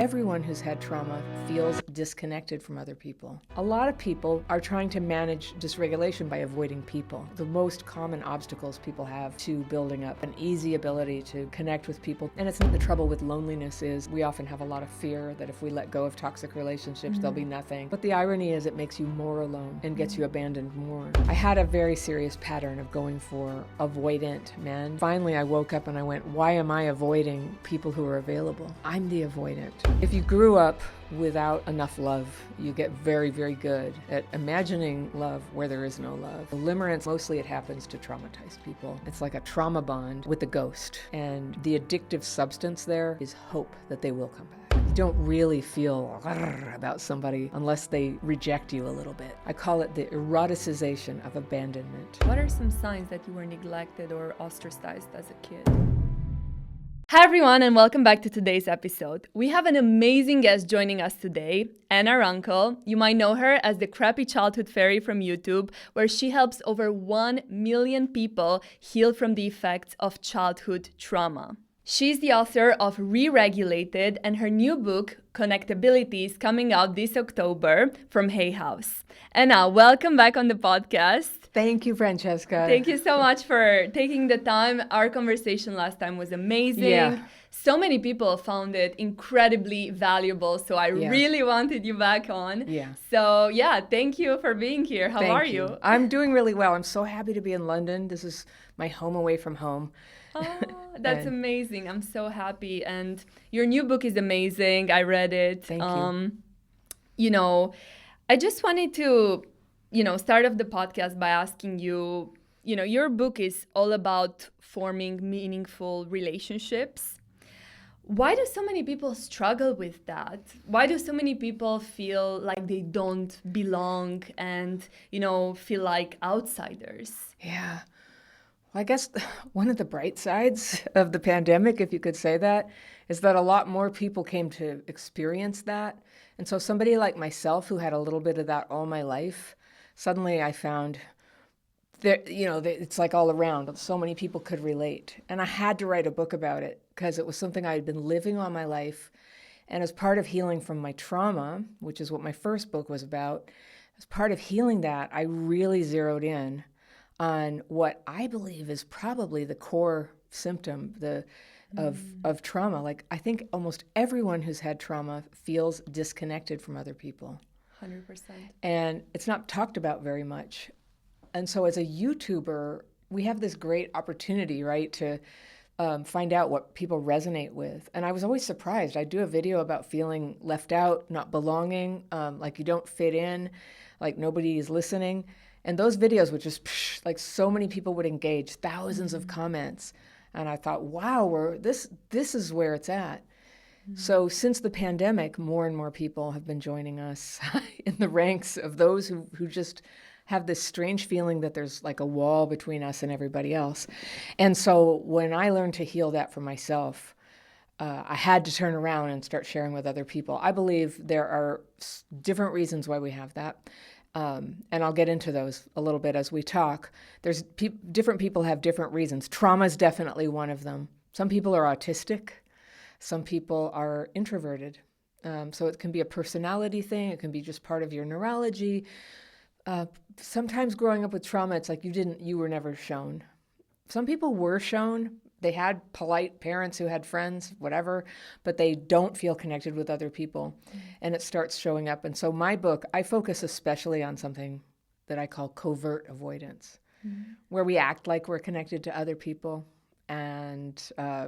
Everyone who's had trauma feels disconnected from other people. A lot of people are trying to manage dysregulation by avoiding people. The most common obstacles people have to building up an easy ability to connect with people. And it's not the trouble with loneliness is we often have a lot of fear that if we let go of toxic relationships, there'll be nothing. But the irony is it makes you more alone and gets you abandoned more. I had a very serious pattern of going for avoidant men. Finally, I woke up and I went, why am I avoiding people who are available? I'm the avoidant. If you grew up without enough love, you get very, very good at imagining love where there is no love. Limerence, mostly it happens to traumatized people. It's like a trauma bond with the ghost. And the addictive substance there is hope that they will come back. You don't really feel about somebody unless they reject you a little bit. I call it the eroticization of abandonment. What are some signs that you were neglected or ostracized as a kid? Hi everyone, and welcome back to today's episode. We have an amazing guest joining us today, Anna Runkle. You might know her as the Crappy Childhood Fairy from YouTube, where she helps over 1 million people heal from the effects of childhood trauma. She's the author of Re-Regulated, and her new book, Connectability, is coming out this October from Hay House. Anna, welcome back on the podcast. Thank you, Francesca. Thank you so much for taking the time. Our conversation last time was amazing. Yeah. So many people found it incredibly valuable, so I really wanted you back on. Yeah. So yeah, thank you for being here. How are you? I'm doing really well. I'm so happy to be in London. This is my home away from home. Oh, that's amazing. I'm so happy. And your new book is amazing. I read it. Thank you. You know, I just wanted to, start off the podcast by asking you, your book is all about forming meaningful relationships. Why do so many people struggle with that? Why do so many people feel like they don't belong and, feel like outsiders? Yeah. Well, I guess one of the bright sides of the pandemic, if you could say that, is that a lot more people came to experience that. And so somebody like myself who had a little bit of that all my life, suddenly I found that, it's like all around. So many people could relate. And I had to write a book about it because it was something I had been living all my life. And as part of healing from my trauma, which is what my first book was about, as part of healing that, I really zeroed in on what I believe is probably the core symptom of trauma. Like, I think almost everyone who's had trauma feels disconnected from other people. 100%. And it's not talked about very much. And so as a YouTuber, we have this great opportunity, right, to find out what people resonate with. And I was always surprised. I do a video about feeling left out, not belonging, like you don't fit in, like nobody is listening. And those videos would just, like so many people would engage, thousands of comments. And I thought, wow, this is where it's at. So since the pandemic, more and more people have been joining us in the ranks of those who just have this strange feeling that there's like a wall between us and everybody else. And so when I learned to heal that for myself, I had to turn around and start sharing with other people. I believe there are different reasons why we have that. And I'll get into those a little bit as we talk. There's different people have different reasons. Trauma is definitely one of them. Some people are autistic. Some people are introverted. So it can be a personality thing. It can be just part of your neurology. Sometimes growing up with trauma, it's like you were never shown. Some people were shown. They had polite parents who had friends, whatever, but they don't feel connected with other people. And it starts showing up. And so my book, I focus especially on something that I call covert avoidance, where we act like we're connected to other people and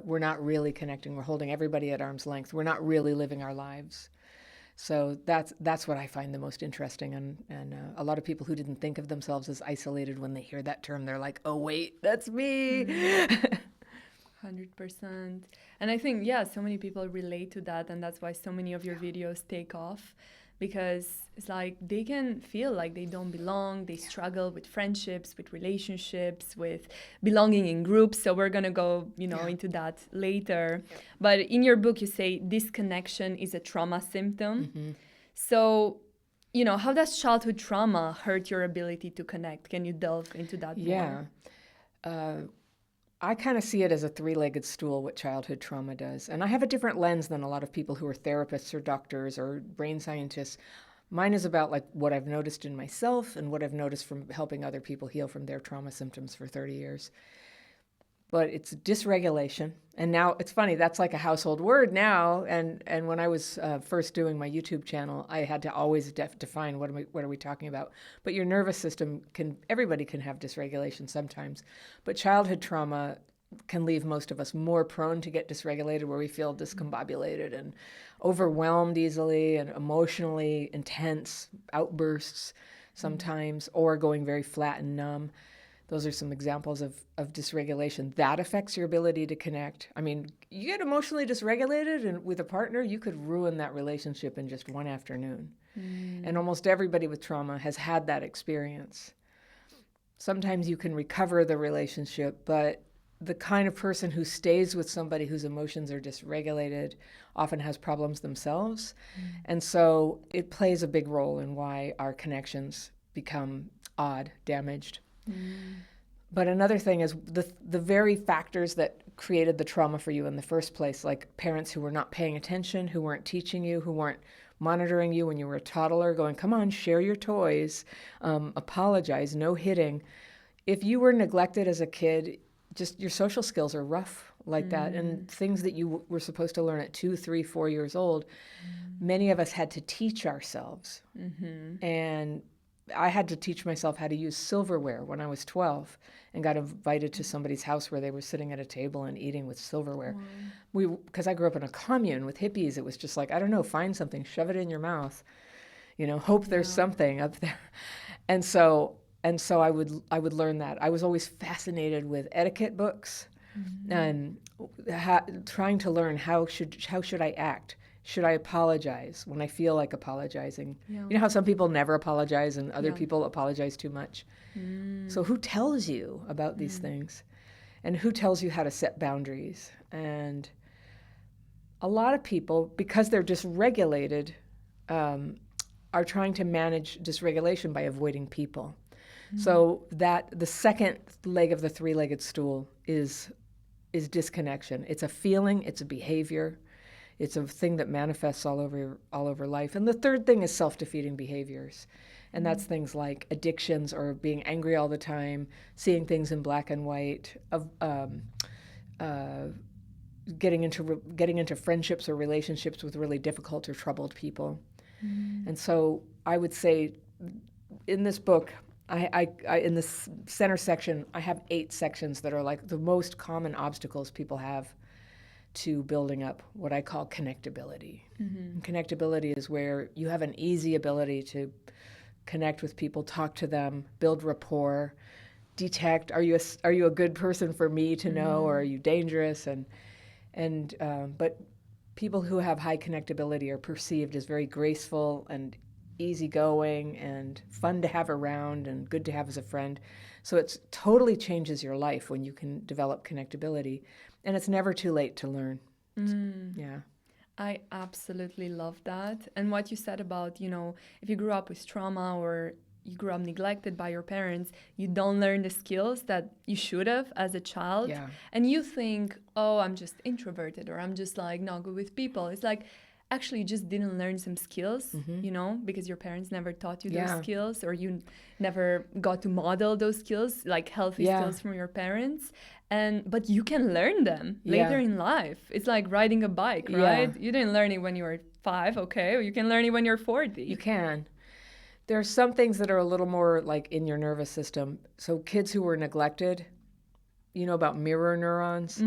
we're not really connecting. We're holding everybody at arm's length. We're not really living our lives. So that's what I find the most interesting. And a lot of people who didn't think of themselves as isolated, when they hear that term, they're like, oh, wait, that's me. 100%. And I think, so many people relate to that. And that's why so many of your videos take off, because it's like they can feel like they don't belong. They struggle with friendships, with relationships, with belonging in groups. So we're going to go, into that later. Yeah. But in your book, you say disconnection is a trauma symptom. Mm-hmm. So, how does childhood trauma hurt your ability to connect? Can you delve into that more? Yeah. I kind of see it as a three-legged stool, what childhood trauma does. And I have a different lens than a lot of people who are therapists or doctors or brain scientists. Mine is about like what I've noticed in myself and what I've noticed from helping other people heal from their trauma symptoms for 30 years. But it's dysregulation. And now it's funny, that's like a household word now. And when I was first doing my YouTube channel, I had to always define what are we talking about. But your nervous system everybody can have dysregulation sometimes. But childhood trauma can leave most of us more prone to get dysregulated, where we feel discombobulated and overwhelmed easily and emotionally intense outbursts sometimes, or going very flat and numb. Those are some examples of dysregulation. That affects your ability to connect. I mean, you get emotionally dysregulated and with a partner, you could ruin that relationship in just one afternoon. And almost everybody with trauma has had that experience. Sometimes you can recover the relationship, but the kind of person who stays with somebody whose emotions are dysregulated often has problems themselves. And so it plays a big role in why our connections become odd, damaged. But another thing is the very factors that created the trauma for you in the first place, like parents who were not paying attention, who weren't teaching you, who weren't monitoring you when you were a toddler, going, come on, share your toys, apologize, no hitting. If you were neglected as a kid, just your social skills are rough like that. And things that you were supposed to learn at 2, 3, 4 years old, many of us had to teach ourselves. And I had to teach myself how to use silverware when I was 12 and got invited to somebody's house where they were sitting at a table and eating with silverware. Because I grew up in a commune with hippies, it was just like, I don't know, find something, shove it in your mouth, hope there's something up there. And so I would learn that. I was always fascinated with etiquette books and trying to learn how should I act. Should I apologize when I feel like apologizing? You know how some people never apologize and other people apologize too much? So who tells you about these things? And who tells you how to set boundaries? And a lot of people, because they're dysregulated, are trying to manage dysregulation by avoiding people. So that the second leg of the three-legged stool is disconnection. It's a feeling, it's a behavior. It's a thing that manifests all over life. And the third thing is self-defeating behaviors. And that's things like addictions or being angry all the time, seeing things in black and white, getting into friendships or relationships with really difficult or troubled people. And so I would say in this book, I in this center section, I have 8 sections that are like the most common obstacles people have to building up what I call connectability. And connectability is where you have an easy ability to connect with people, talk to them, build rapport, detect, are you a good person for me to know, or are you dangerous? But people who have high connectability are perceived as very graceful and easygoing and fun to have around and good to have as a friend. So it totally changes your life when you can develop connectability. And it's never too late to learn. Yeah. I absolutely love that. And what you said about, if you grew up with trauma or you grew up neglected by your parents, you don't learn the skills that you should have as a child. Yeah. And you think, oh, I'm just introverted or I'm just like not good with people. It's like, actually you just didn't learn some skills, because your parents never taught you those skills, or you never got to model those skills, like healthy skills from your parents. But you can learn them later in life. It's like riding a bike, right? You didn't learn it when you were 5, okay? Or you can learn it when you're 40. You can. There are some things that are a little more like in your nervous system. So kids who were neglected, you know about mirror neurons.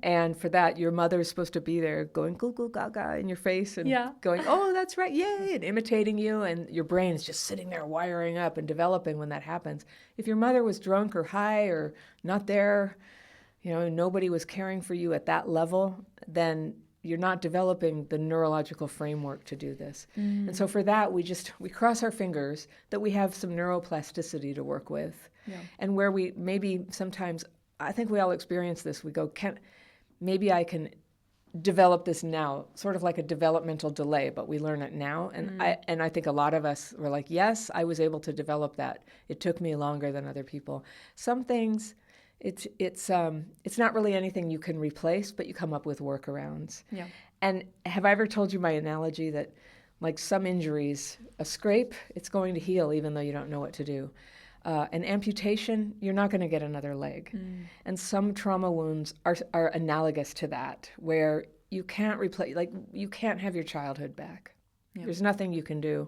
And for that, your mother is supposed to be there going goo goo gaga in your face and going, oh, that's right, yay, and imitating you. And your brain is just sitting there wiring up and developing when that happens. If your mother was drunk or high or not there, nobody was caring for you at that level, then you're not developing the neurological framework to do this. And so for that, we cross our fingers that we have some neuroplasticity to work with. And where we maybe sometimes, I think we all experience this, we go, maybe I can develop this now, sort of like a developmental delay, but we learn it now. And I think a lot of us were like, yes, I was able to develop that. It took me longer than other people. Some things, It's not really anything you can replace, but you come up with workarounds. Yeah. And have I ever told you my analogy that, like some injuries, a scrape, it's going to heal even though you don't know what to do. An amputation, you're not going to get another leg. And some trauma wounds are analogous to that, where you can't replace, like you can't have your childhood back. Yeah. There's nothing you can do,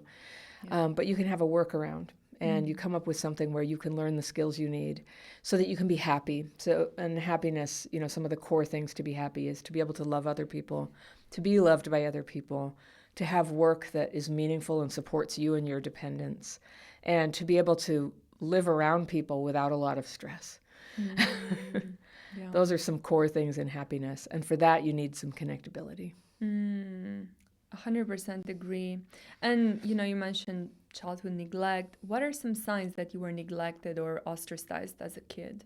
but you can have a workaround. And you come up with something where you can learn the skills you need so that you can be happy. So, and happiness, some of the core things to be happy is to be able to love other people, to be loved by other people, to have work that is meaningful and supports you and your dependents, and to be able to live around people without a lot of stress. Yeah. Those are some core things in happiness. And for that, you need some connectability. 100% agree. And, you mentioned childhood neglect. What are some signs that you were neglected or ostracized as a kid?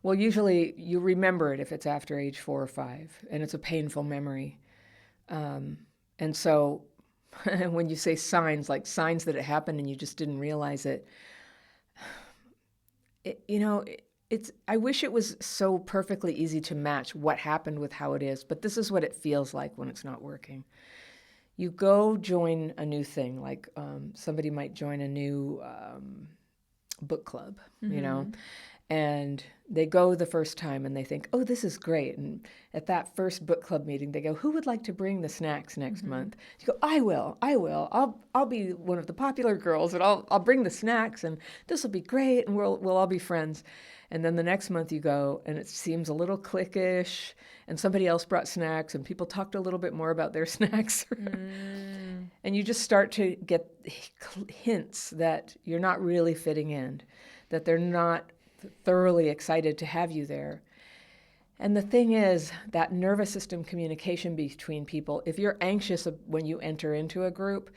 Well, usually you remember it if it's after age 4 or 5, and it's a painful memory. And so when you say signs, like signs that it happened and you just didn't realize it, I wish it was so perfectly easy to match what happened with how it is, but this is what it feels like when it's not working. You go join a new thing, like somebody might join a new book club, and they go the first time and they think, oh, this is great. And at that first book club meeting, they go, who would like to bring the snacks next month? You go, I will. I'll be one of the popular girls, and I'll bring the snacks, and this will be great, and we'll all be friends. And then the next month you go, and it seems a little cliquish, and somebody else brought snacks, and people talked a little bit more about their snacks. And you just start to get hints that you're not really fitting in, that they're not thoroughly excited to have you there. And the thing is, that nervous system communication between people, if you're anxious when you enter into a group,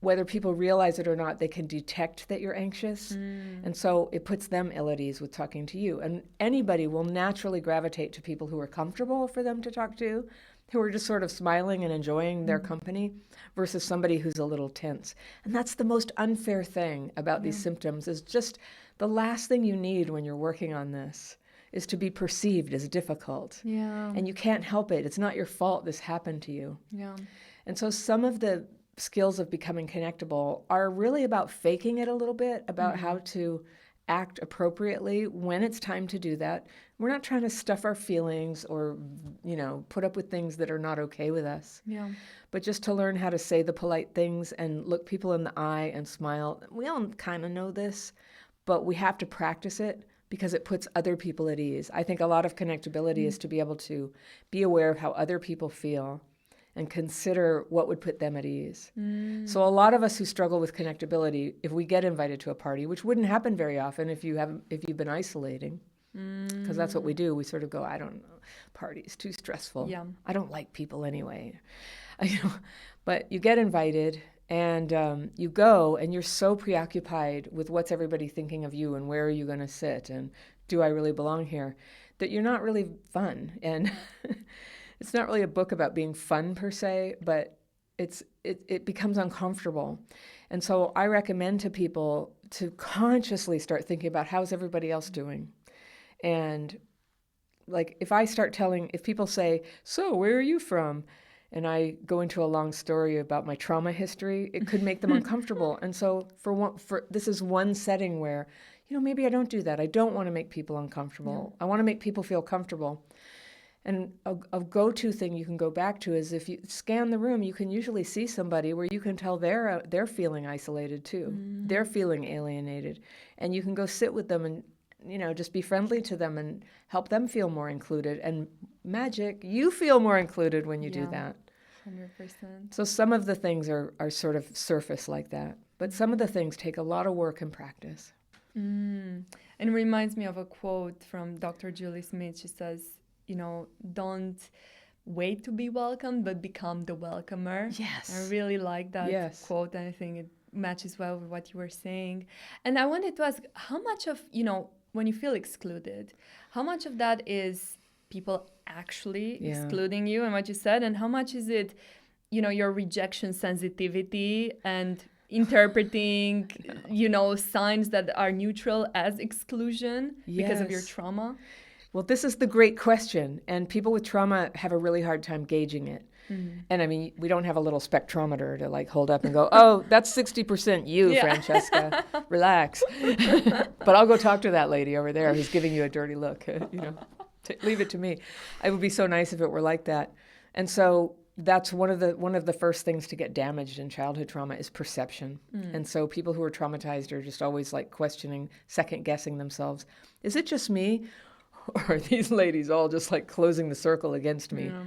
whether people realize it or not, they can detect that you're anxious. And so it puts them ill at ease with talking to you. And anybody will naturally gravitate to people who are comfortable for them to talk to, who are just sort of smiling and enjoying their company, versus somebody who's a little tense. And that's the most unfair thing about these symptoms, is just the last thing you need when you're working on this is to be perceived as difficult. Yeah. And you can't help it. It's not your fault this happened to you. Yeah. And so some of the skills of becoming connectable are really about faking it a little bit, about how to act appropriately when it's time to do that. We're not trying to stuff our feelings or, put up with things that are not okay with us. Yeah. But just to learn how to say the polite things and look people in the eye and smile. We all kind of know this, but we have to practice it because it puts other people at ease. I think a lot of connectability is to be able to be aware of how other people feel and consider what would put them at ease. So a lot of us who struggle with connectability, if we get invited to a party, which wouldn't happen very often if you've been isolating, because that's what we do. We sort of go, I don't know, parties, too stressful. Yeah. I don't like people anyway. But you get invited and you go and you're so preoccupied with what's everybody thinking of you and where are you going to sit and do I really belong here, that you're not really fun. And it's not really a book about being fun per se, but it becomes uncomfortable. And so I recommend to people to consciously start thinking about how's everybody else doing. And like if people say, so where are you from? And I go into a long story about my trauma history, it could make them uncomfortable. And so this is one setting where, maybe I don't do that. I don't want to make people uncomfortable. I want to make people feel comfortable. And a go-to thing you can go back to is if you scan the room, you can usually see somebody where you can tell they're feeling isolated too. They're feeling alienated. And you can go sit with them and, just be friendly to them and help them feel more included. And magic, you feel more included when you do that. 100%. So some of the things are sort of surface like that. But some of the things take a lot of work and practice. And it reminds me of a quote from Dr. Julie Smith. She says, don't wait to be welcomed, but become the welcomer. Yes. I really like that quote, and I think it matches well with what you were saying. And I wanted to ask, how much of, when you feel excluded, how much of that is people actually excluding you and what you said, and how much is it, your rejection sensitivity and interpreting, signs that are neutral as exclusion because of your Yes. trauma? Well, this is the great question, and people with trauma have a really hard time gauging it. And I mean, we don't have a little spectrometer to like hold up and go, oh, that's 60% you, Yeah. Francesca. Relax. But I'll go talk to that lady over there who's giving you a dirty look. Leave it to me. It would be so nice if it were like that. And so that's one of the first things to get damaged in childhood trauma is perception. And so people who are traumatized are just always like questioning, second guessing themselves. Is it just me? Or are these ladies all just like closing the circle against me? Yeah.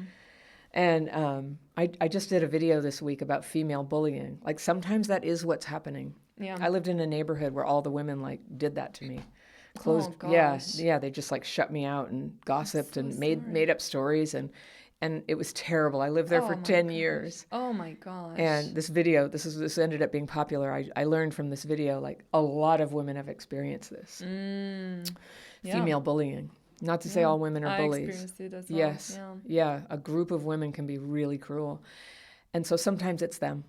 And I just did a video this week about female bullying. Like sometimes that is what's happening. Yeah. I lived in a neighborhood where all the women like did that to me. Oh, gosh. Yeah, they just like shut me out and gossiped and made up stories and it was terrible. I lived there for 10 years. Oh my gosh. And this video, this ended up being popular. I learned from this video like a lot of women have experienced this. Female bullying. Not to say all women are bullies. I experienced it as well. Yes. Yeah. A group of women can be really cruel. And so sometimes it's them.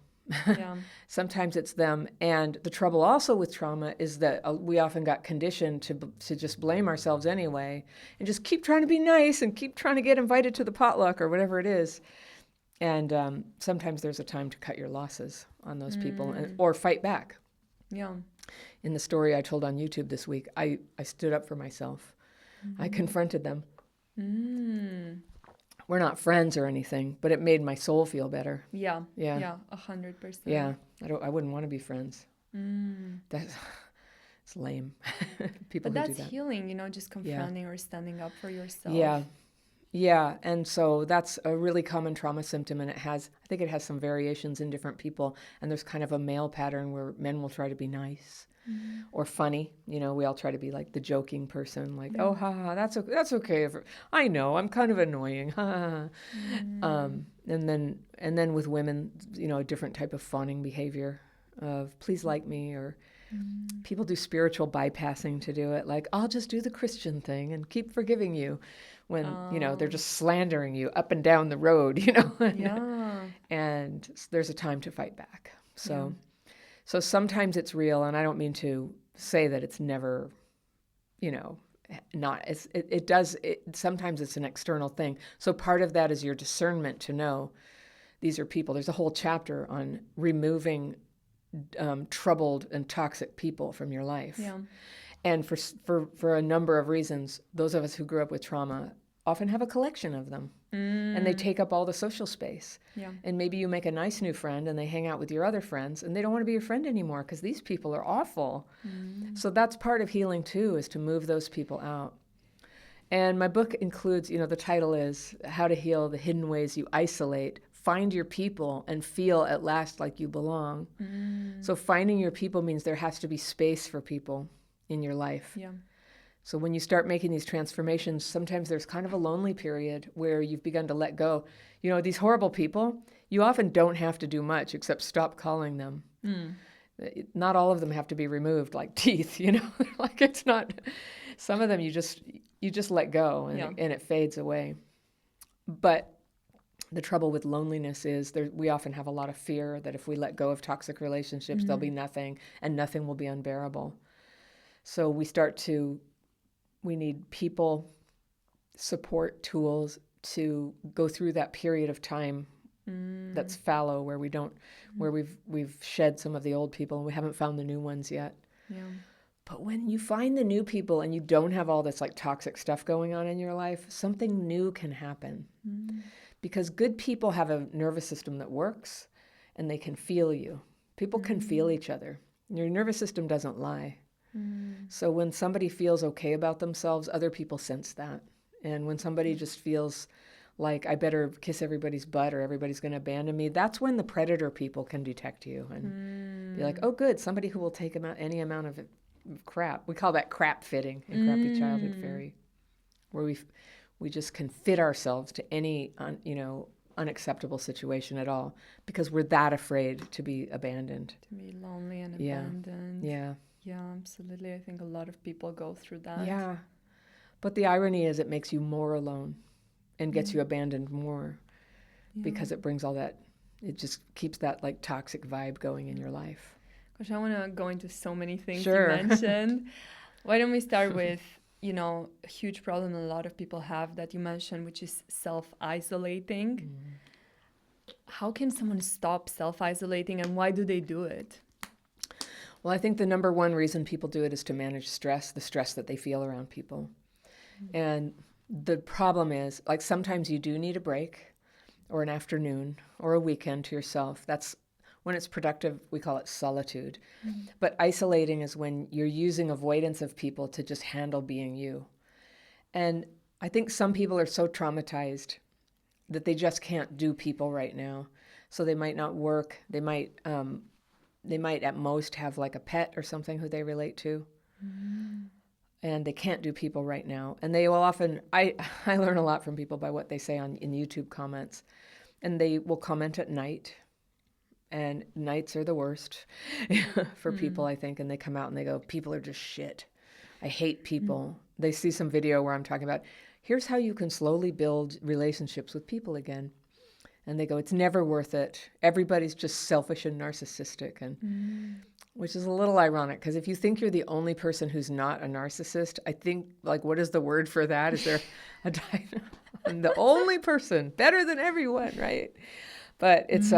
Yeah. Sometimes it's them. And the trouble also with trauma is that we often got conditioned to just blame ourselves anyway and just keep trying to be nice and keep trying to get invited to the potluck or whatever it is. And sometimes there's a time to cut your losses on those people or fight back. Yeah. In the story I told on YouTube this week, I stood up for myself. I confronted them. We're not friends or anything, but it made my soul feel better. Yeah. Yeah. Yeah. 100%. Yeah. I wouldn't want to be friends. It's lame. People But who do that's that. healing, just confronting or standing up for yourself. Yeah. Yeah. And so that's a really common trauma symptom. And I think it has some variations in different people. And there's kind of a male pattern where men will try to be nice. Or funny, we all try to be like the joking person, like, oh, ha, ha, that's okay. I know I'm kind of annoying, ha, ha. And then with women, a different type of fawning behavior of please like me, or people do spiritual bypassing to do it, like I'll just do the Christian thing and keep forgiving you, when they're just slandering you up and down the road, and there's a time to fight back. So sometimes it's real, and I don't mean to say that it's never, not. Sometimes it's an external thing. So part of that is your discernment to know these are people. There's a whole chapter on removing troubled and toxic people from your life. Yeah. And for a number of reasons, those of us who grew up with trauma often have a collection of them. And they take up all the social space. Yeah. And maybe you make a nice new friend and they hang out with your other friends and they don't want to be your friend anymore because these people are awful. So that's part of healing too, is to move those people out. And my book includes, the title is How to Heal the Hidden Ways You Isolate. Find your people and feel at last like you belong. So finding your people means there has to be space for people in your life. Yeah. So when you start making these transformations, sometimes there's kind of a lonely period where you've begun to let go. These horrible people, you often don't have to do much except stop calling them. Not all of them have to be removed like teeth, like it's not, some of them you just let go and it fades away. But the trouble with loneliness is we often have a lot of fear that if we let go of toxic relationships, there'll be nothing and nothing will be unbearable. So we need people, support, tools to go through that period of time that's fallow, where we've shed some of the old people and we haven't found the new ones yet. Yeah. But when you find the new people and you don't have all this like toxic stuff going on in your life, something new can happen. Because good people have a nervous system that works and they can feel you. People can feel each other. Your nervous system doesn't lie. So when somebody feels okay about themselves, other people sense that. And when somebody just feels like I better kiss everybody's butt or everybody's going to abandon me, that's when the predator people can detect you and be like, oh, good, somebody who will take any amount of crap. We call that crap fitting in Crappy Childhood Fairy, where we just can fit ourselves to any unacceptable situation at all because we're that afraid to be abandoned. To be lonely and abandoned. Yeah. Yeah, absolutely. I think a lot of people go through that. Yeah. But the irony is it makes you more alone and gets you abandoned more because it brings all that, it just keeps that like toxic vibe going in your life. Gosh, I want to go into so many things you Sure. mentioned. Why don't we start with, a huge problem a lot of people have that you mentioned, which is self-isolating. How can someone stop self-isolating, and why do they do it? Well, I think the number one reason people do it is to manage stress, the stress that they feel around people. And the problem is, like, sometimes you do need a break or an afternoon or a weekend to yourself. That's when it's productive. We call it solitude. But isolating is when you're using avoidance of people to just handle being you. And I think some people are so traumatized that they just can't do people right now. So they might not work. They might at most have like a pet or something who they relate to. And they can't do people right now. And they will often, I learn a lot from people by what they say in YouTube comments. And they will comment at night. And nights are the worst for people, I think. And they come out and they go, people are just shit. I hate people. They see some video where I'm talking about, here's how you can slowly build relationships with people again. And they go, it's never worth it. Everybody's just selfish and narcissistic. And which is a little ironic, because if you think you're the only person who's not a narcissist, I think, like, what is the word for that? Is there I'm the only person, better than everyone, right? But it's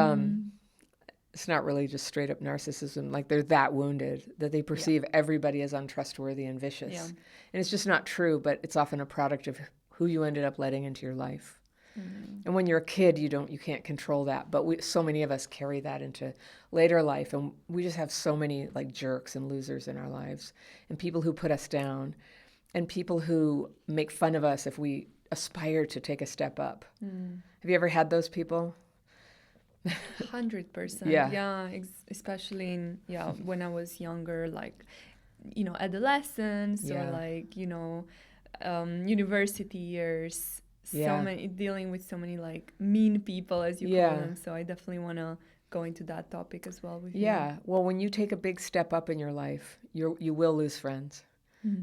not really just straight up narcissism. Like, they're that wounded that they perceive everybody as untrustworthy and vicious. Yeah. And it's just not true, but it's often a product of who you ended up letting into your life. And when you're a kid, you can't control that. But so many of us carry that into later life, and we just have so many like jerks and losers in our lives, and people who put us down, and people who make fun of us if we aspire to take a step up. Have you ever had those people? 100%. Yeah. Yeah, especially when I was younger, like, adolescence or like, university years. So many, dealing with so many like mean people, as you call them. So I definitely want to go into that topic as well with you. Yeah. Well, when you take a big step up in your life, you will lose friends.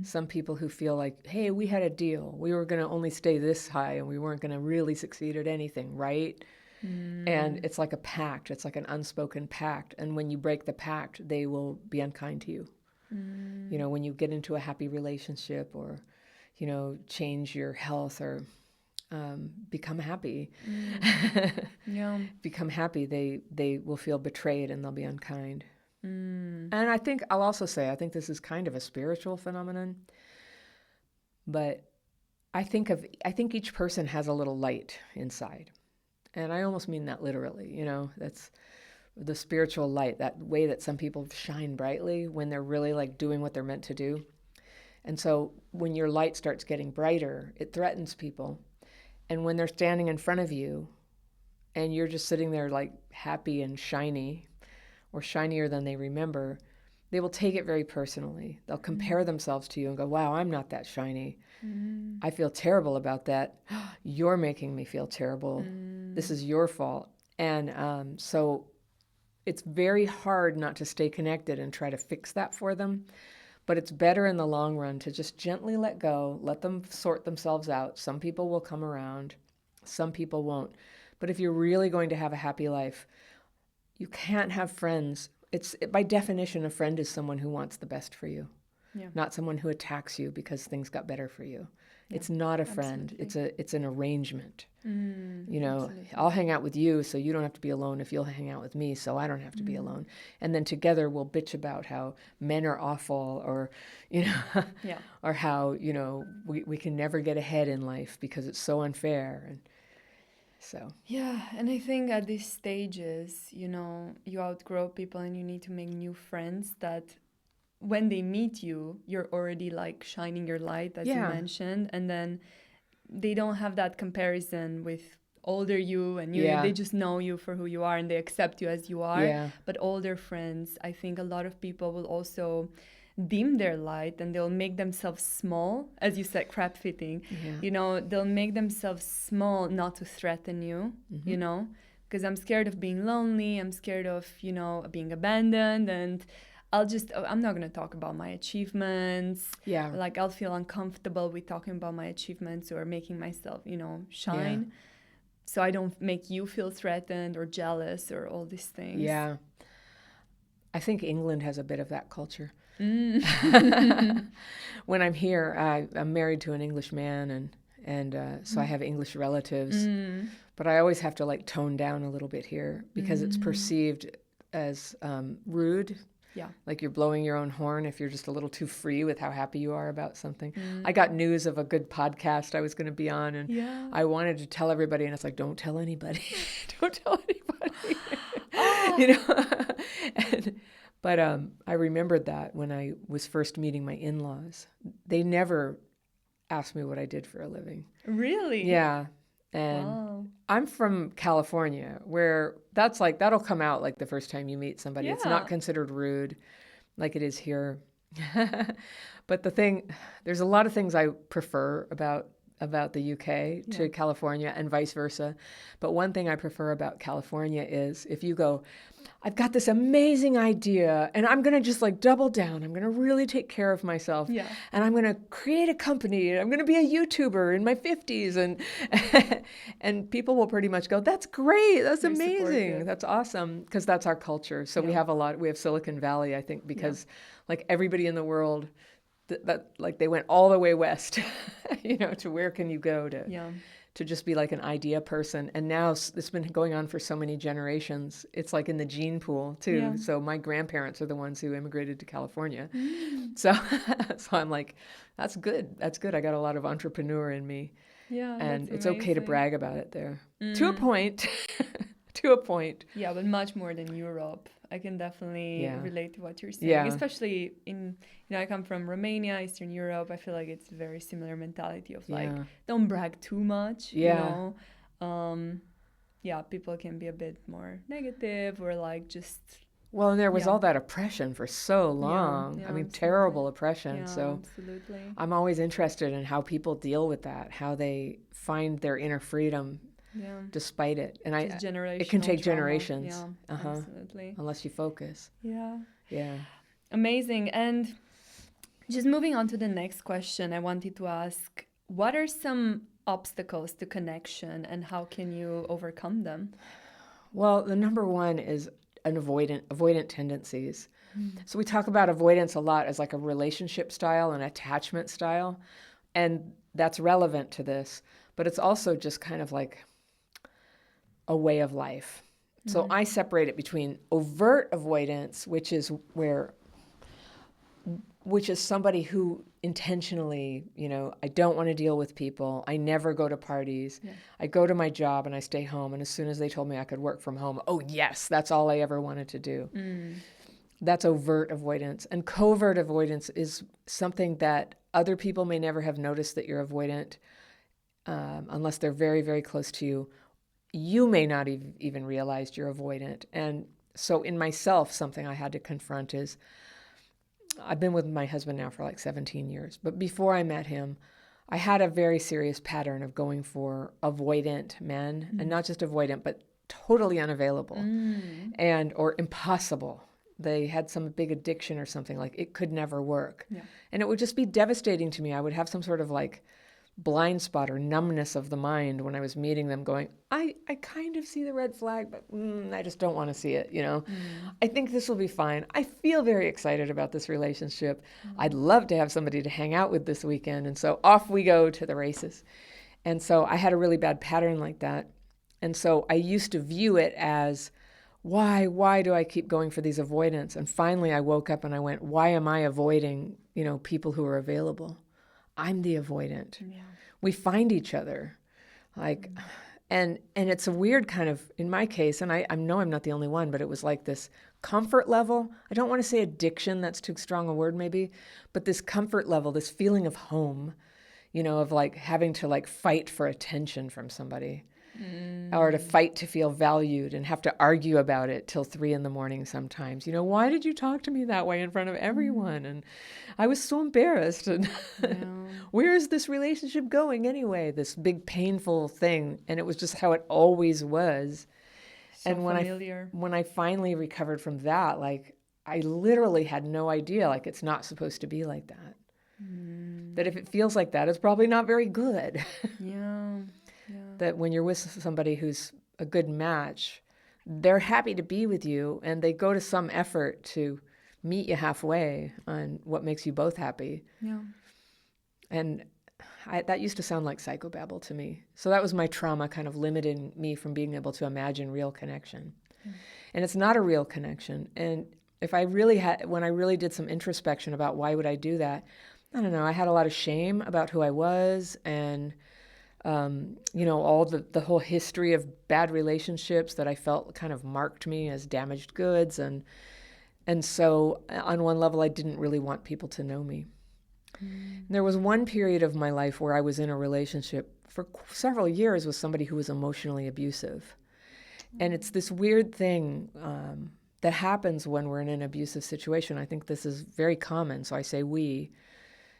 Some people who feel like, hey, we had a deal. We were going to only stay this high and we weren't going to really succeed at anything, right? And it's like a pact. It's like an unspoken pact. And when you break the pact, they will be unkind to you. When you get into a happy relationship or, change your health or become happy. Become happy, they will feel betrayed and they'll be unkind. And I'll also say, I think this is kind of a spiritual phenomenon, but I think each person has a little light inside. And I almost mean that literally, that's the spiritual light, that way that some people shine brightly when they're really like doing what they're meant to do. And so when your light starts getting brighter, it threatens people. And when they're standing in front of you and you're just sitting there like happy and shiny or shinier than they remember, they will take it very personally. They'll compare themselves to you and go, wow, I'm not that shiny. I feel terrible about that. You're making me feel terrible. This is your fault. And so it's very hard not to stay connected and try to fix that for them. But it's better in the long run to just gently let go, let them sort themselves out. Some people will come around, some people won't. But if you're really going to have a happy life, you can't have friends. By definition, a friend is someone who wants the best for you, not someone who attacks you because things got better for you. It's not a friend. Absolutely. It's an arrangement. Absolutely. I'll hang out with you so you don't have to be alone if you'll hang out with me so I don't have to be alone. And then together we'll bitch about how men are awful or, or how, we can never get ahead in life because it's so unfair. And so. Yeah, and I think at these stages, you outgrow people and you need to make new friends that when they meet you, you're already like shining your light, as you mentioned, and then they don't have that comparison with older you and they just know you for who you are and they accept you as you are. Yeah. But older friends, I think a lot of people will also dim their light and they'll make themselves small, as you said, crap fitting. They'll make themselves small not to threaten you, because I'm scared of being lonely, I'm scared of being abandoned, and I'm not going to talk about my achievements. Yeah. Like, I'll feel uncomfortable with talking about my achievements or making myself, shine. Yeah. So I don't make you feel threatened or jealous or all these things. Yeah. I think England has a bit of that culture. Mm. When I'm here, I'm married to an English man, and so I have English relatives. Mm. But I always have to like tone down a little bit here because it's perceived as rude. Yeah. Like you're blowing your own horn if you're just a little too free with how happy you are about something. I got news of a good podcast I was going to be on, and Yeah. I wanted to tell everybody, and it's like, don't tell anybody. Don't tell anybody. You know? But I remembered that when I was first meeting my in-laws. They never asked me what I did for a living. Really? Yeah. And Wow. I'm from California, where that's like, that'll come out like the first time you meet somebody. It's Yeah. not considered rude like it is here. But there's a lot of things I prefer about the UK to California and vice versa. But one thing I prefer about California is if you go, I've got this amazing idea and I'm going to just like double down. I'm going to really take care of myself. Yeah. And I'm going to create a company. I'm going to be a YouTuber in my 50s. And people will pretty much go, that's great. That's They're amazing. supportive. That's awesome. Because that's our culture. So we have Silicon Valley, I think, because like everybody in the world, that like they went all the way west, to where can you go to just be like an idea person. And now it's been going on for so many generations. It's like in the gene pool too. Yeah. So my grandparents are the ones who immigrated to California. So I'm like, that's good. That's good. I got a lot of entrepreneur in me. Yeah. And that's it's okay to amazing. brag about it there. To a point. To a point. Yeah, but much more than Europe. I can definitely relate to what you're saying. Yeah. Especially I come from Romania, Eastern Europe. I feel like it's a very similar mentality of like, don't brag too much, people can be a bit more negative or like just... Well, and there was all that oppression for so long. Yeah, I mean, absolutely. terrible oppression. Yeah, so absolutely. I'm always interested in how people deal with that, how they find their inner freedom despite it. And it can take trauma. generations. Yeah, absolutely. Unless you focus. Yeah. Yeah. Amazing. And just moving on to the next question, I wanted to ask, what are some obstacles to connection and how can you overcome them? Well, the number one is an avoidant tendencies. So we talk about avoidance a lot as like a relationship style, an attachment style, and that's relevant to this, but it's also just kind of like a way of life. So I separate it between overt avoidance, which is somebody who intentionally, I don't want to deal with people. I never go to parties. Yeah. I go to my job and I stay home. And as soon as they told me I could work from home, oh yes, that's all I ever wanted to do. That's overt avoidance. And covert avoidance is something that other people may never have noticed that you're avoidant unless they're very, very close to you. You may not even realize you're avoidant. And so in myself, something I had to confront is, I've been with my husband now for like 17 years, but before I met him, I had a very serious pattern of going for avoidant men, and not just avoidant, but totally unavailable or impossible. They had some big addiction or something, like it could never work. Yeah. And it would just be devastating to me. I would have some sort of like blind spot or numbness of the mind when I was meeting them going, I kind of see the red flag, but I just don't want to see it, I think this will be fine. I feel very excited about this relationship. I'd love to have somebody to hang out with this weekend. And so off we go to the races. And so I had a really bad pattern like that. And so I used to view it as, why do I keep going for these avoidance? And finally I woke up and I went, why am I avoiding, people who are available? I'm the avoidant. Yeah. We find each other. And it's a weird kind of, in my case, and I know I'm not the only one, but it was like this comfort level. I don't want to say addiction, that's too strong a word maybe, but this comfort level, this feeling of home, of like having to like fight for attention from somebody. Or to fight to feel valued and have to argue about it till 3 a.m. sometimes. Why did you talk to me that way in front of everyone? And I was so embarrassed. And where is this relationship going anyway? This big painful thing. And it was just how it always was. So and when I finally recovered from that, like I literally had no idea, like it's not supposed to be like that. That if it feels like that, it's probably not very good. Yeah. That when you're with somebody who's a good match, they're happy to be with you, and they go to some effort to meet you halfway on what makes you both happy. Yeah. And that used to sound like psychobabble to me. So that was my trauma kind of limiting me from being able to imagine real connection. And it's not a real connection. And if I really when I really did some introspection about why would I do that, I don't know, I had a lot of shame about who I was, and all the whole history of bad relationships that I felt kind of marked me as damaged goods. And so on one level, I didn't really want people to know me. There was one period of my life where I was in a relationship for several years with somebody who was emotionally abusive. And it's this weird thing that happens when we're in an abusive situation. I think this is very common, so I say we.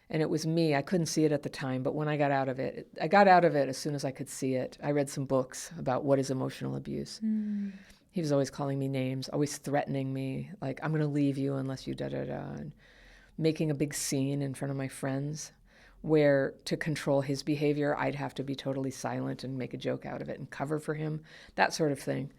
And it was me. I couldn't see it at the time, but when I got out of it as soon as I could see it. I read some books about what is emotional abuse. He was always calling me names, always threatening me, like, I'm going to leave you unless you da-da-da, and making a big scene in front of my friends where to control his behavior, I'd have to be totally silent and make a joke out of it and cover for him, that sort of thing.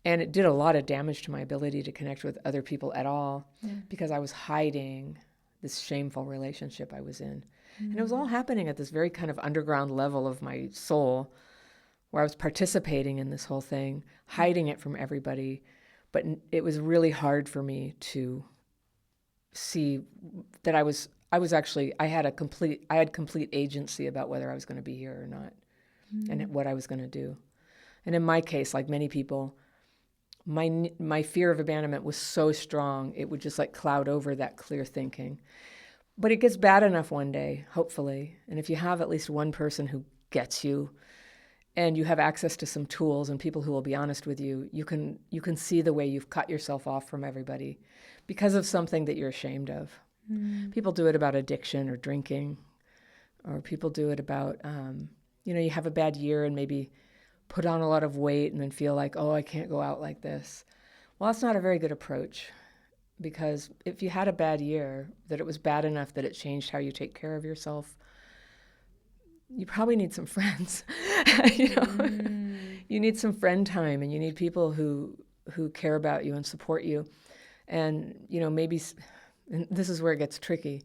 And it did a lot of damage to my ability to connect with other people at all because I was hiding this shameful relationship I was in. And it was all happening at this very kind of underground level of my soul, where I was participating in this whole thing, hiding it from everybody. But it was really hard for me to see that I had complete agency about whether I was going to be here or not, and what I was going to do. And in my case, like many people, my fear of abandonment was so strong, it would just like cloud over that clear thinking. But it gets bad enough one day, hopefully. And if you have at least one person who gets you, and you have access to some tools and people who will be honest with you, you can see the way you've cut yourself off from everybody because of something that you're ashamed of. People do it about addiction or drinking, or people do it about, you have a bad year and maybe put on a lot of weight and then feel like, oh, I can't go out like this. Well, that's not a very good approach, because if you had a bad year, that it was bad enough that it changed how you take care of yourself, you probably need some friends. You need some friend time, and you need people who care about you and support you. And, maybe, and this is where it gets tricky.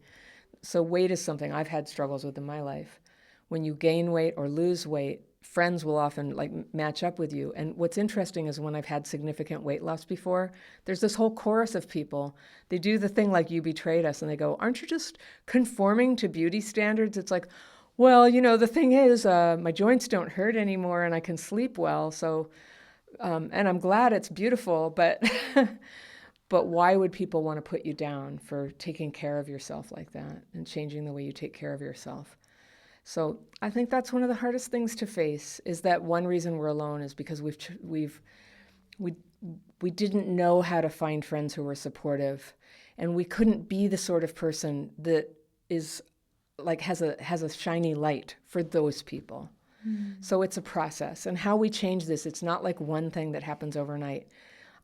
So weight is something I've had struggles with in my life. When you gain weight or lose weight, friends will often match up with you. And what's interesting is when I've had significant weight loss before, there's this whole chorus of people. They do the thing like, you betrayed us, and they go, aren't you just conforming to beauty standards? It's like, well, the thing is, my joints don't hurt anymore and I can sleep well. So, and I'm glad it's beautiful, but but why would people want to put you down for taking care of yourself like that and changing the way you take care of yourself? So I think that's one of the hardest things to face, is that one reason we're alone is because we didn't know how to find friends who were supportive, and we couldn't be the sort of person that is has a shiny light for those people. So it's a process. And how we change this, it's not like one thing that happens overnight.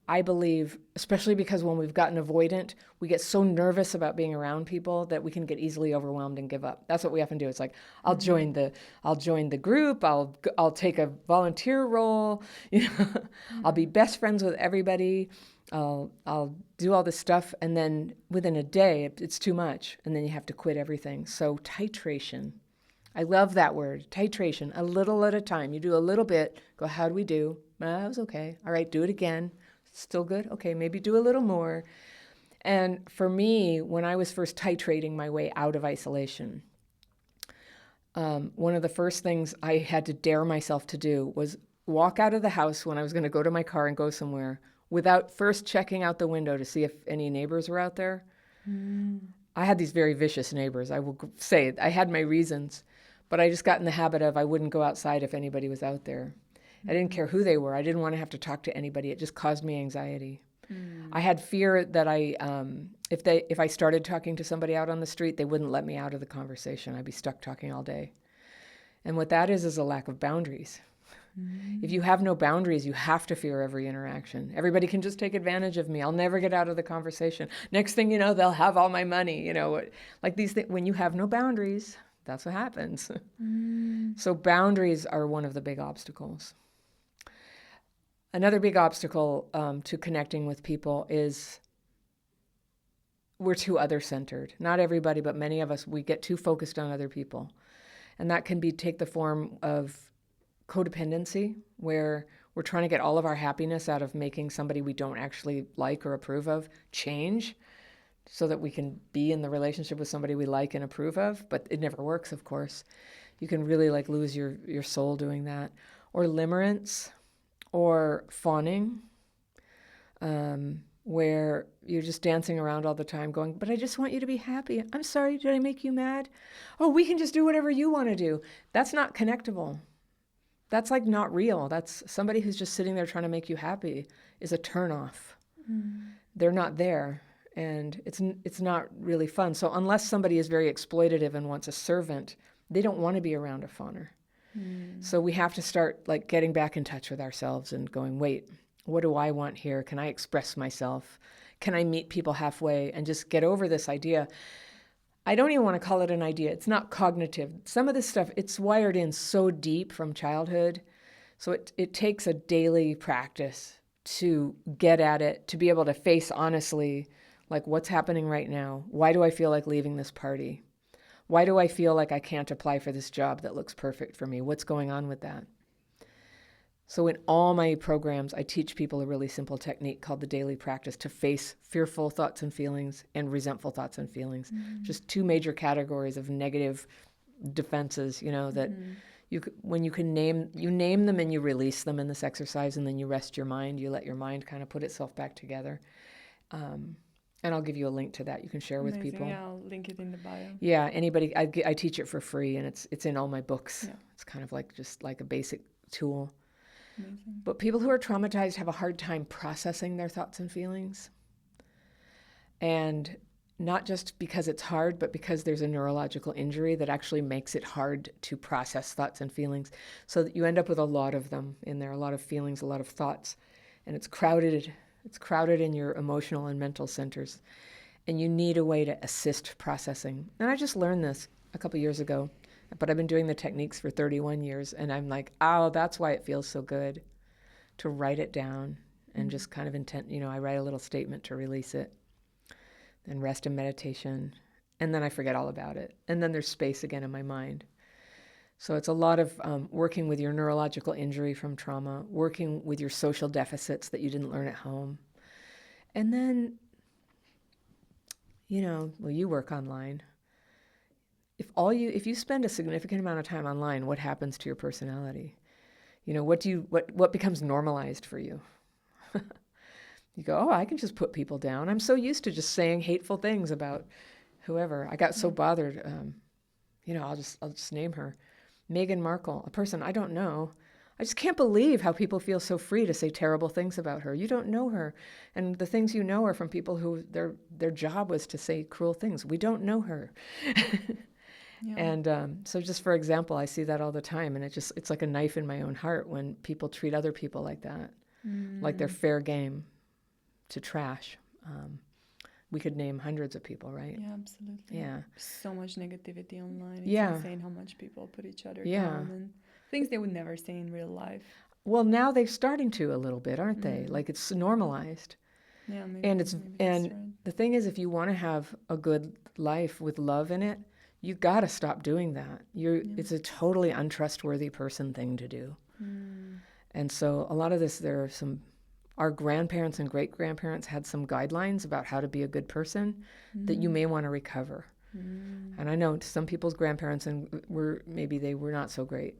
I believe, especially because when we've gotten avoidant, we get so nervous about being around people that we can get easily overwhelmed and give up. That's what we often do. It's like, I'll join the group. I'll take a volunteer role. I'll be best friends with everybody. I'll do all this stuff, and then within a day, it's too much, and then you have to quit everything. So titration. I love that word, titration. A little at a time. You do a little bit. Go, how do we do? That was okay. All right, do it again. Still good? Okay, maybe do a little more. And for me, when I was first titrating my way out of isolation, one of the first things I had to dare myself to do was walk out of the house when I was going to go to my car and go somewhere without first checking out the window to see if any neighbors were out there. I had these very vicious neighbors. I will say I had my reasons, but I just got in the habit of I wouldn't go outside if anybody was out there. I didn't care who they were. I didn't want to have to talk to anybody. It just caused me anxiety. I had fear that if I started talking to somebody out on the street, they wouldn't let me out of the conversation. I'd be stuck talking all day. And what that is a lack of boundaries. If you have no boundaries, you have to fear every interaction. Everybody can just take advantage of me. I'll never get out of the conversation. Next thing you know, they'll have all my money. Like these things. When you have no boundaries, that's what happens. So boundaries are one of the big obstacles. Another big obstacle to connecting with people is we're too other-centered. Not everybody, but many of us, we get too focused on other people. And that can take the form of codependency, where we're trying to get all of our happiness out of making somebody we don't actually like or approve of change so that we can be in the relationship with somebody we like and approve of. But it never works, of course. You can really lose your soul doing that. Or limerence, or fawning, where you're just dancing around all the time going, but I just want you to be happy. I'm sorry, did I make you mad? Oh, we can just do whatever you want to do. That's not connectable. That's not real. That's somebody who's just sitting there trying to make you happy is a turnoff. They're not there, and it's not really fun. So unless somebody is very exploitative and wants a servant, they don't want to be around a fawner. So we have to start getting back in touch with ourselves and going, wait, what do I want here? Can I express myself? Can I meet people halfway and just get over this idea? I don't even want to call it an idea. It's not cognitive. Some of this stuff, it's wired in so deep from childhood. So it takes a daily practice to get at it, to be able to face honestly, what's happening right now? Why do I feel like leaving this party? Why do I feel like I can't apply for this job that looks perfect for me? What's going on with that? So in all my programs, I teach people a really simple technique called the daily practice to face fearful thoughts and feelings and resentful thoughts and feelings. Just two major categories of negative defenses, that when you name them and you release them in this exercise, and then you rest your mind, you let your mind kind of put itself back together. And I'll give you a link to that you can share with people. Yeah, I'll link it in the bio. Yeah, anybody, I teach it for free, and it's in all my books. Yeah. It's kind of just like a basic tool. Amazing. But people who are traumatized have a hard time processing their thoughts and feelings. And not just because it's hard, but because there's a neurological injury that actually makes it hard to process thoughts and feelings. So that you end up with a lot of them in there, a lot of feelings, a lot of thoughts. And it's crowded in your emotional and mental centers. And you need a way to assist processing. And I just learned this a couple years ago. But I've been doing the techniques for 31 years, and I'm like, oh, that's why it feels so good to write it down and just kind of I write a little statement to release it, then rest in meditation, and then I forget all about it. And then there's space again in my mind. So it's a lot of working with your neurological injury from trauma, working with your social deficits that you didn't learn at home. And then, you work online. If you spend a significant amount of time online, what happens to your personality? What becomes normalized for you? You go, oh, I can just put people down. I'm so used to just saying hateful things about whoever. I got so bothered. I'll just name her, Meghan Markle, a person I don't know. I just can't believe how people feel so free to say terrible things about her. You don't know her, and the things you know are from people who their job was to say cruel things. We don't know her. Yeah. And so just for example, I see that all the time, and it's like a knife in my own heart when people treat other people like that, like they're fair game to trash. We could name hundreds of people, right? Yeah, absolutely. Yeah. So much negativity online. It's insane how much people put each other down and things they would never say in real life. Well, now they're starting to a little bit, aren't they? It's normalized. Yeah, maybe. And the thing is, if you want to have a good life with love in it, you got to stop doing that. It's a totally untrustworthy person thing to do. And so a lot of this, our grandparents and great-grandparents had some guidelines about how to be a good person that you may want to recover. And I know some people's grandparents were not so great.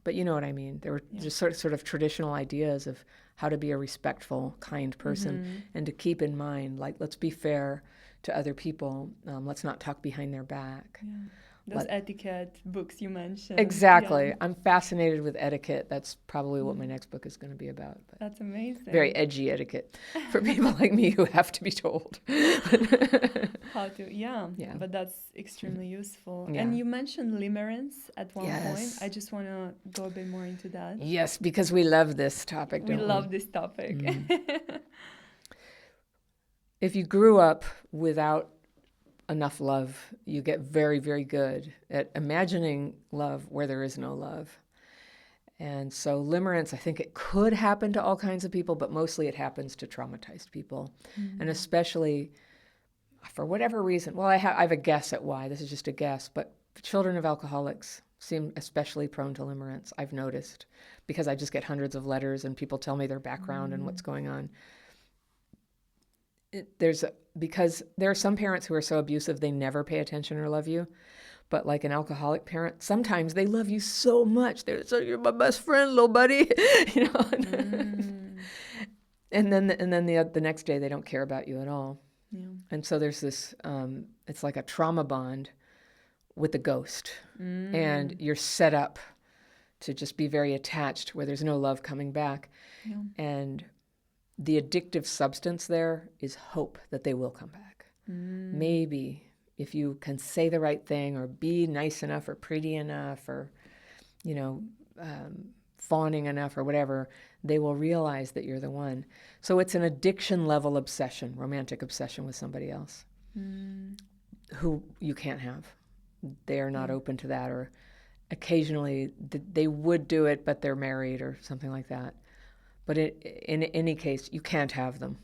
But you know what I mean. There were just sort of traditional ideas of how to be a respectful, kind person and to keep in mind, let's be fair to other people. Let's not talk behind their back. Yeah. Those etiquette books you mentioned. Exactly. Yeah. I'm fascinated with etiquette. That's probably what my next book is going to be about. But that's amazing. Very edgy etiquette for people like me who have to be told. How to, yeah. But that's extremely useful. Yeah. And you mentioned limerence at one point. I just want to go a bit more into that. Yes, because we love this topic, don't we? We love this topic. If you grew up without enough love, you get very, very good at imagining love where there is no love. And so limerence, I think it could happen to all kinds of people, but mostly it happens to traumatized people. And especially for whatever reason, well, I have a guess at why. This is just a guess, but children of alcoholics seem especially prone to limerence, I've noticed, because I just get hundreds of letters and people tell me their background and what's going on. Because there are some parents who are so abusive they never pay attention or love you. But like an alcoholic parent, sometimes they love you so much. They're so, you're my best friend, little buddy, you know. And then the next day they don't care about you at all. Yeah. And so there's this, it's like a trauma bond with the ghost, and you're set up to just be very attached where there's no love coming back. Yeah. And the addictive substance there is hope that they will come back. Maybe if you can say the right thing or be nice enough or pretty enough or, you know, fawning enough or whatever, they will realize that you're the one. So it's an addiction level obsession, romantic obsession with somebody else who you can't have. They are not open to that, or occasionally they would do it, but they're married or something like that. But in any case, you can't have them.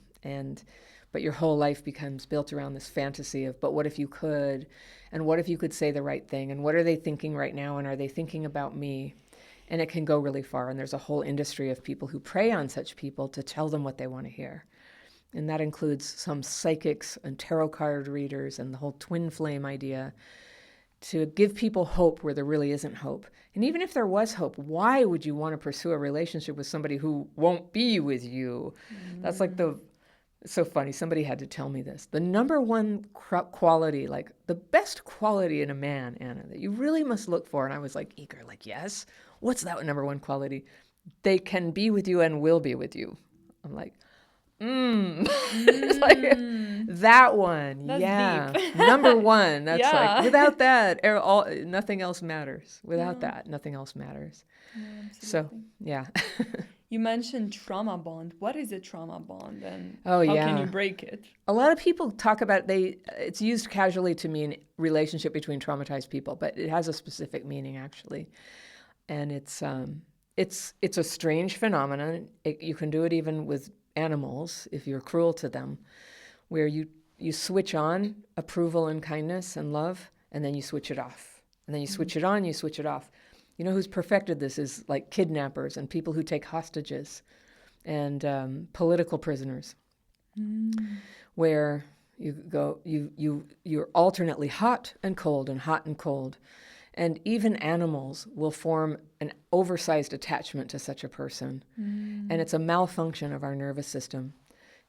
But your whole life becomes built around this fantasy of, but what if you could? And what if you could say the right thing? And what are they thinking right now? And are they thinking about me? And it can go really far. And there's a whole industry of people who prey on such people to tell them what they want to hear. And that includes some psychics and tarot card readers and the whole twin flame idea, to give people hope where there really isn't hope. And even if there was hope, why would you want to pursue a relationship with somebody who won't be with you? That's like it's so funny. Somebody had to tell me this. The number one quality, like the best quality in a man, Anna, that you really must look for. And I was like eager, like, yes, what's that number one quality? They can be with you and will be with you. I'm like, It's like that one. That's yeah. deep. Number one. That's Yeah. like, without that, nothing else matters. Without that, nothing else matters. Yeah, So, absolutely. yeah. You mentioned trauma bond. What is a trauma bond, and Oh, how yeah. can you break it? A lot of people talk about it's used casually to mean relationship between traumatized people, but it has a specific meaning actually. And it's a strange phenomenon. You can do it even with animals if you're cruel to them, where you switch on approval and kindness and love, and then you switch it off. And then you switch it on, you switch it off. You know who's perfected this is like kidnappers and people who take hostages and political prisoners, where you're alternately hot and cold and hot and cold. And even animals will form an oversized attachment to such a person. And it's a malfunction of our nervous system.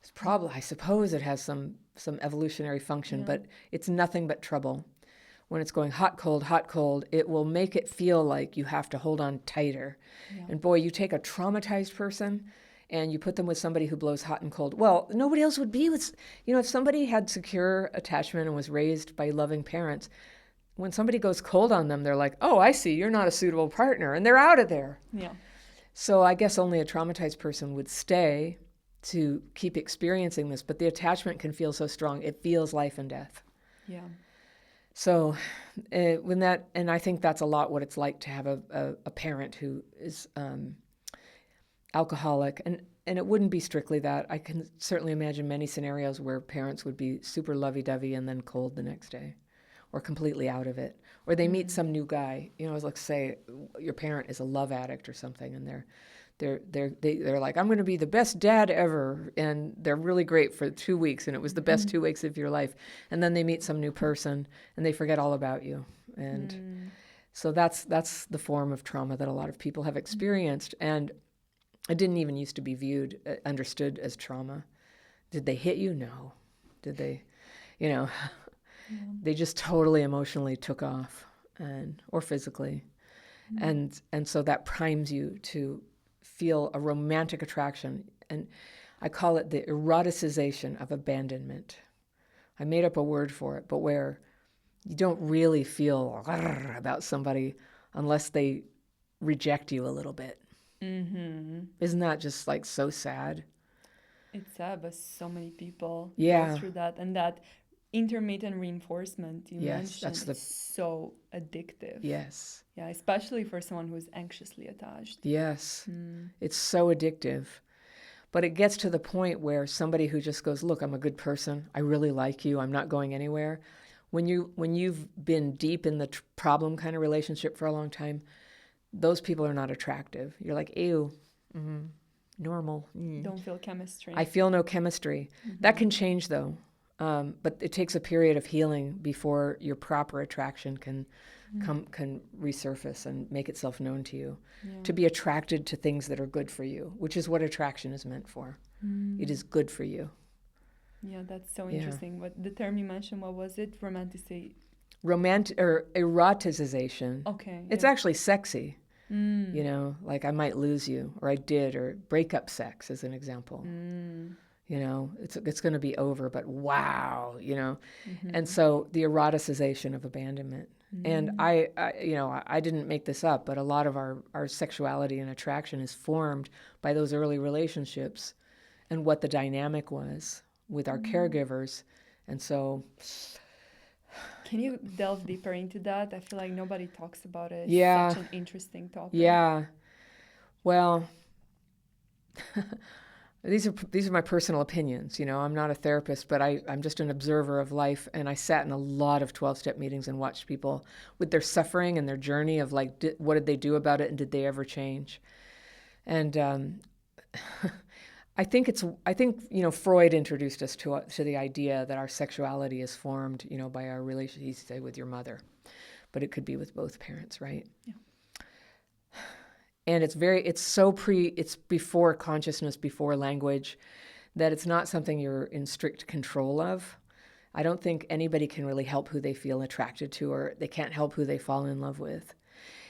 It's probably, I suppose it has some evolutionary function, but it's nothing but trouble. When it's going hot, cold, it will make it feel like you have to hold on tighter. Yeah. And boy, you take a traumatized person and you put them with somebody who blows hot and cold. Well, nobody else would be with, if somebody had secure attachment and was raised by loving parents, when somebody goes cold on them, they're like, oh, I see, you're not a suitable partner, and they're out of there. Yeah. So I guess only a traumatized person would stay to keep experiencing this, but the attachment can feel so strong, it feels life and death. Yeah. So and I think that's a lot what it's like to have a parent who is alcoholic, and it wouldn't be strictly that. I can certainly imagine many scenarios where parents would be super lovey-dovey and then cold the next day, or completely out of it, or they meet some new guy. Let's say your parent is a love addict or something, and they're like, I'm going to be the best dad ever, and they're really great for 2 weeks, and it was the best 2 weeks of your life, and then they meet some new person, and they forget all about you, and so that's the form of trauma that a lot of people have experienced, and it didn't even used to be understood as trauma. Did they hit you? No. Did they, they just totally emotionally took off, or physically, and so that primes you to feel a romantic attraction, and I call it the eroticization of abandonment. I made up a word for it, but where you don't really feel about somebody unless they reject you a little bit. Isn't that just like so sad? It's sad, but so many people Yeah. go through that, and that intermittent reinforcement you Yes, mentioned is so addictive. Yes. Yeah, especially for someone who's anxiously attached. Yes. It's so addictive. But it gets to the point where somebody who just goes, look, I'm a good person. I really like you. I'm not going anywhere. When you've been deep in the problem kind of relationship for a long time, those people are not attractive. You're like, ew, normal. Don't feel chemistry. I feel no chemistry. That can change though. But it takes a period of healing before your proper attraction can resurface and make itself known to you. To be attracted to things that are good for you, which is what attraction is meant for. It is good for you. Yeah, that's so interesting. What the term you mentioned, what was it? Eroticization. Okay. It's actually sexy. You know, like I might lose you, or I did, or breakup sex as an example. You know, it's going to be over, but wow, you know. And so the eroticization of abandonment. And I didn't make this up, but a lot of our sexuality and attraction is formed by those early relationships and what the dynamic was with our caregivers. And so... Can you delve deeper into that? I feel like nobody talks about it. Yeah. It's such an interesting topic. Yeah. Well, these are my personal opinions. You know, I'm not a therapist, but I'm just an observer of life. And I sat in a lot of 12-step meetings and watched people with their suffering and their journey of like, what did they do about it, and did they ever change? And I think Freud introduced us to the idea that our sexuality is formed, you know, by our relationship. He said with your mother, but it could be with both parents, right? Yeah. And it's before consciousness, before language, that it's not something you're in strict control of. I don't think anybody can really help who they feel attracted to, or they can't help who they fall in love with.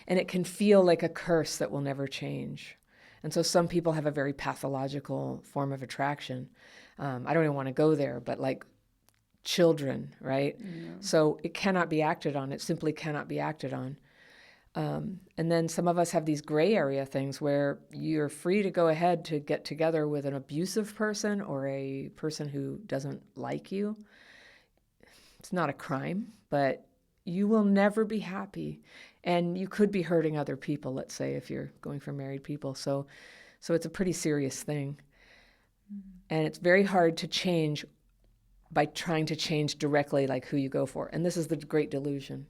And it can feel like a curse that will never change. And so some people have a very pathological form of attraction. I don't even want to go there, but like children, right? Yeah. So it cannot be acted on. It simply cannot be acted on. And then some of us have these gray area things where you're free to go ahead to get together with an abusive person or a person who doesn't like you. It's not a crime, but you will never be happy. And you could be hurting other people, let's say, if you're going for married people. So it's a pretty serious thing. And it's very hard to change by trying to change directly like who you go for. And this is the great delusion.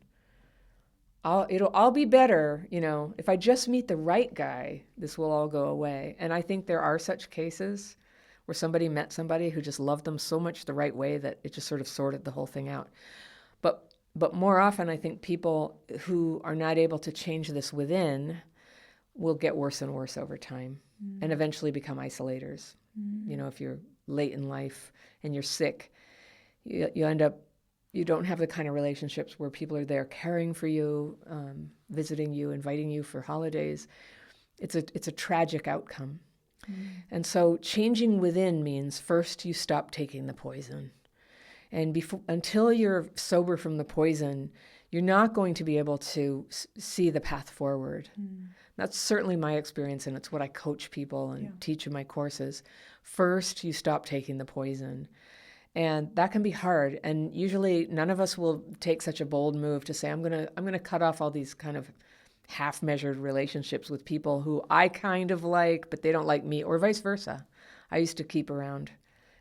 I'll be better, you know, if I just meet the right guy, this will all go away. And I think there are such cases where somebody met somebody who just loved them so much the right way that it just sort of sorted the whole thing out. But more often, I think people who are not able to change this within will get worse and worse over time and eventually become isolators. You know, if you're late in life and you're sick, you end up, you don't have the kind of relationships where people are there caring for you, visiting you, inviting you for holidays. It's a tragic outcome. And so changing within means first you stop taking the poison. And until you're sober from the poison, you're not going to be able to see the path forward. That's certainly my experience, and it's what I coach people and teach in my courses. First, you stop taking the poison. And that can be hard. And usually none of us will take such a bold move to say, I'm gonna cut off all these kind of half-measured relationships with people who I kind of like, but they don't like me, or vice versa. I used to keep around,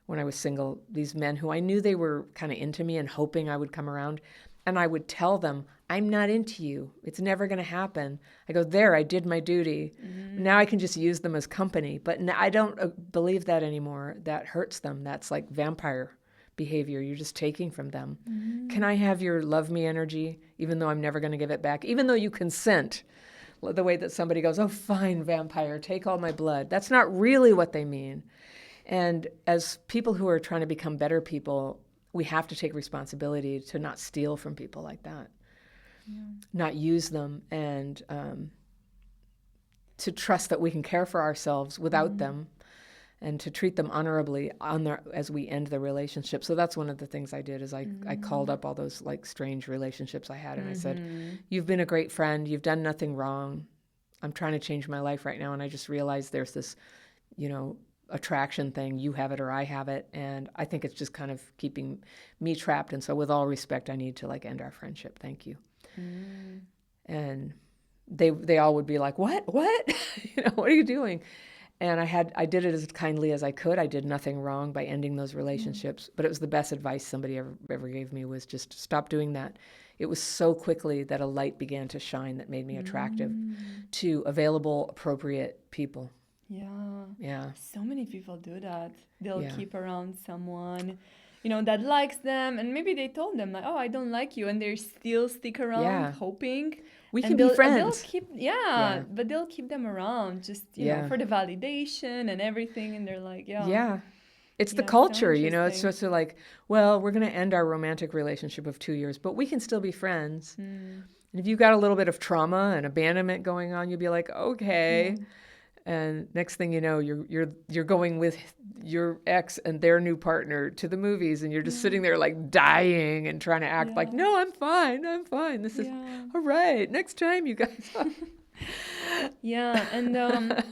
when I was single, these men who I knew they were kind of into me and hoping I would come around. And I would tell them, I'm not into you. It's never going to happen. I go, there, I did my duty. Now I can just use them as company. But I don't believe that anymore. That hurts them. That's like vampire behavior. You're just taking from them. Can I have your love me energy, even though I'm never going to give it back? Even though you consent, the way that somebody goes, oh, fine, vampire, take all my blood. That's not really what they mean. And as people who are trying to become better people, we have to take responsibility to not steal from people like that, not use them, and to trust that we can care for ourselves without them, and to treat them honorably as we end the relationship. So that's one of the things I did is I called up all those like strange relationships I had, and I said, you've been a great friend. You've done nothing wrong. I'm trying to change my life right now, and I just realized there's this, you know, attraction thing. You have it or I have it. And I think it's just kind of keeping me trapped. And so with all respect, I need to like end our friendship. Thank you. And they all would be like, what, what are you doing? And I did it as kindly as I could. I did nothing wrong by ending those relationships, but it was the best advice somebody ever gave me, was just stop doing that. It was so quickly that a light began to shine that made me attractive to available, appropriate people. Yeah. So many people do that. They'll keep around someone, that likes them, and maybe they told them like, oh, I don't like you, and they still stick around hoping we can be friends. They'll keep, but they'll keep them around just, for the validation and everything, and they're like, it's the culture, it's just like, well, we're going to end our romantic relationship of 2 years, but we can still be friends. And if you got a little bit of trauma and abandonment going on, you'll be like, okay. And next thing you know, you're going with your ex and their new partner to the movies, and you're just sitting there like dying and trying to act like, no, I'm fine. This is all right. Next time, you guys. And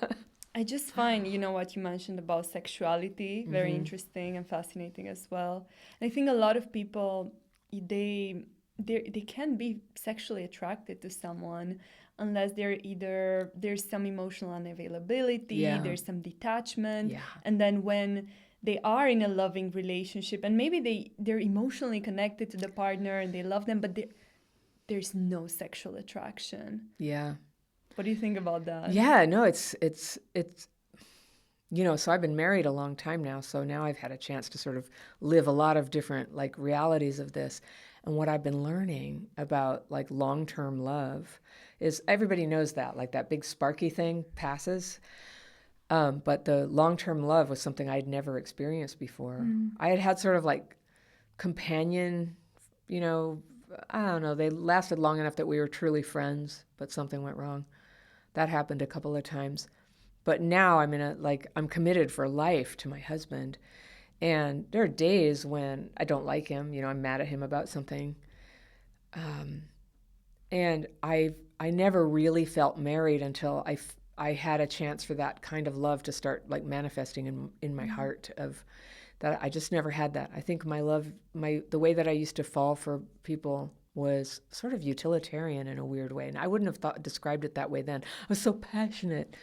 I just find, what you mentioned about sexuality very interesting and fascinating as well. And I think a lot of people, they can be sexually attracted to someone unless there's some emotional unavailability, there's some detachment. And then when they are in a loving relationship and maybe they're emotionally connected to the partner and they love them, but there's no sexual attraction. What do you think about that? No, it's so I've been married a long time now, so now I've had a chance to sort of live a lot of different like realities of this. And what I've been learning about like long-term love is everybody knows that, like that big sparky thing passes. But the long-term love was something I'd never experienced before. I had sort of like companion, I don't know, they lasted long enough that we were truly friends, but something went wrong. That happened a couple of times. But now I'm committed for life to my husband. And there are days when I don't like him, I'm mad at him about something. And I never really felt married until I had a chance for that kind of love to start like manifesting in my heart. Of that, I just never had that. I think my love, the way that I used to fall for people was sort of utilitarian in a weird way, and I wouldn't have described it that way then. I was so passionate,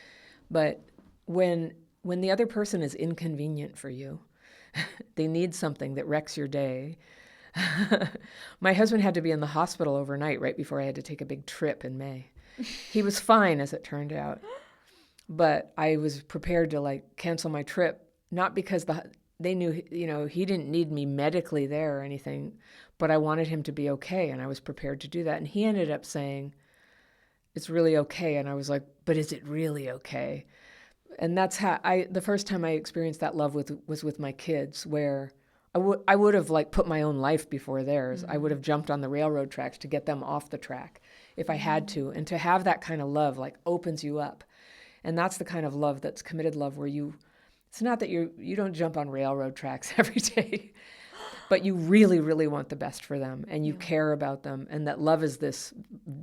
but when the other person is inconvenient for you, they need something that wrecks your day. My husband had to be in the hospital overnight right before I had to take a big trip in May. He was fine, as it turned out, but I was prepared to like cancel my trip, not because they knew, he didn't need me medically there or anything, but I wanted him to be okay, and I was prepared to do that. And he ended up saying, it's really okay. And I was like, but is it really okay? And that's how the first time I experienced that love was with my kids, where I would have like put my own life before theirs. I would have jumped on the railroad tracks to get them off the track if I had to. And to have that kind of love like opens you up. And that's the kind of love that's committed love, where it's not that you don't jump on railroad tracks every day, but you really, really want the best for them, and you care about them, and that love is this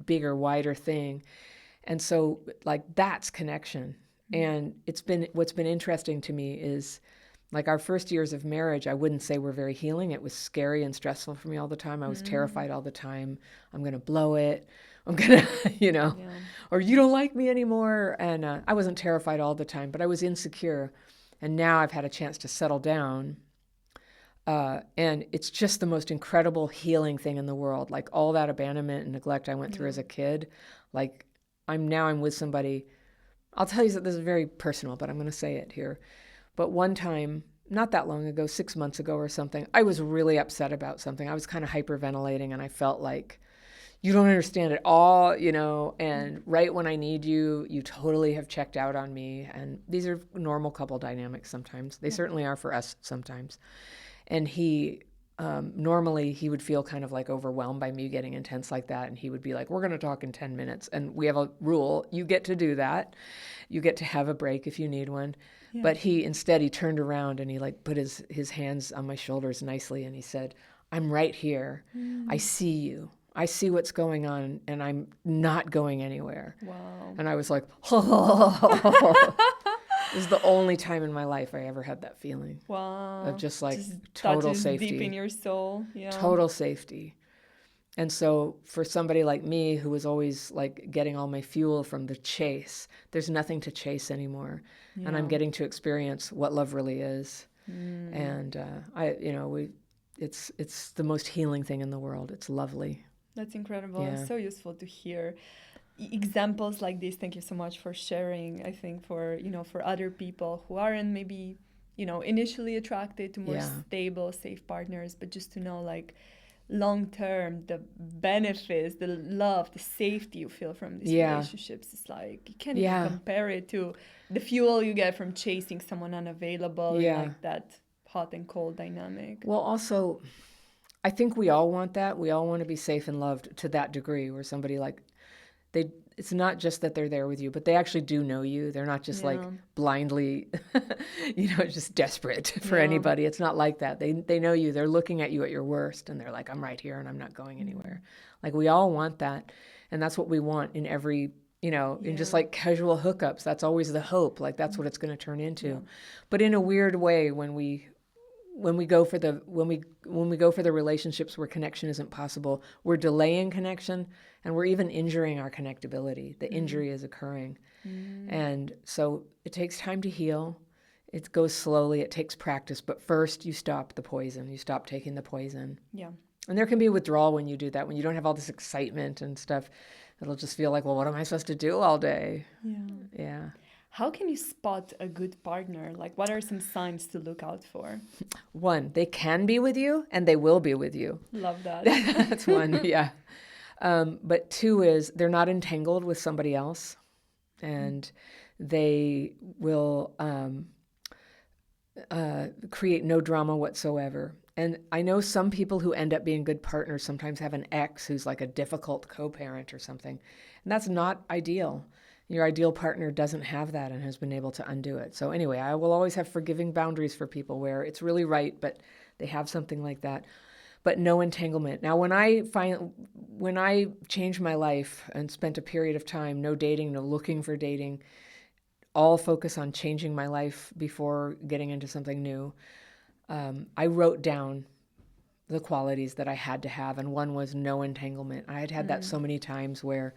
bigger, wider thing. And so like that's connection. And what's been interesting to me is like our first years of marriage, I wouldn't say were very healing. It was scary and stressful for me all the time. I was terrified all the time. I'm going to blow it. I'm going to, or you don't like me anymore. And I wasn't terrified all the time, but I was insecure. And now I've had a chance to settle down. And it's just the most incredible healing thing in the world. Like all that abandonment and neglect I went through as a kid, like I'm with somebody. I'll tell you that this is very personal, but I'm going to say it here. But one time, not that long ago, 6 months ago or something, I was really upset about something. I was kind of hyperventilating, and I felt like, you don't understand it all, and right when I need you, you totally have checked out on me. And these are normal couple dynamics sometimes. They certainly are for us sometimes. And he, normally he would feel kind of like overwhelmed by me getting intense like that. And he would be like, we're going to talk in 10 minutes. And we have a rule. You get to do that. You get to have a break if you need one. Yeah. But he turned around and he like put his hands on my shoulders nicely. And he said, I'm right here. I see you. I see what's going on, and I'm not going anywhere. Wow. And I was like, oh. This is the only time in my life I ever had that feeling of Wow. just like Just total touches deep in safety, your soul. Yeah. total safety. And so for somebody like me who was always like getting all my fuel from the chase, there's nothing to chase anymore. And I'm Yeah. getting to experience what love really is. Mm. And it's the most healing thing in the world. It's lovely. That's incredible. Yeah. So useful to hear examples like this. Thank you so much for sharing. I think for, for other people who aren't maybe, initially attracted to more Yeah. stable, safe partners, but just to know like long term the benefits, the love, the safety you feel from these Yeah. relationships is like you can't Yeah. even compare it to the fuel you get from chasing someone unavailable in Yeah. like that hot and cold dynamic. Well, also, I think we all want that. We all want to be safe and loved to that degree where somebody like it's not just that they're there with you, but they actually do know you. They're not just like Yeah. blindly, just desperate for Yeah. anybody. It's not like that. They know you. They're looking at you at your worst and they're like, I'm right here and I'm not going anywhere. Like we all want that. And that's what we want in every, in just like casual hookups. That's always the hope. Like that's what it's going to turn into. Yeah. But in a weird way, when we go for the relationships where connection isn't possible, we're delaying connection and we're even injuring our connectability. The injury is occurring. And so it takes time to heal. It goes slowly. It takes practice. But first you stop the poison. You stop taking the poison. Yeah. And there can be withdrawal when you do that, when you don't have all this excitement and stuff. It'll just feel like, well, what am I supposed to do all day? Yeah. Yeah. How can you spot a good partner? Like, what are some signs to look out for? One, they can be with you and they will be with you. Love that. That's one, yeah. But two is they're not entangled with somebody else and they will create no drama whatsoever. And I know some people who end up being good partners sometimes have an ex who's like a difficult co-parent or something. And that's not ideal. Your ideal partner doesn't have that and has been able to undo it. So anyway, I will always have forgiving boundaries for people where it's really right, but they have something like that. But no entanglement. Now, when I changed my life and spent a period of time, no dating, no looking for dating, all focus on changing my life before getting into something new, I wrote down the qualities that I had to have, and one was no entanglement. I had that so many times where,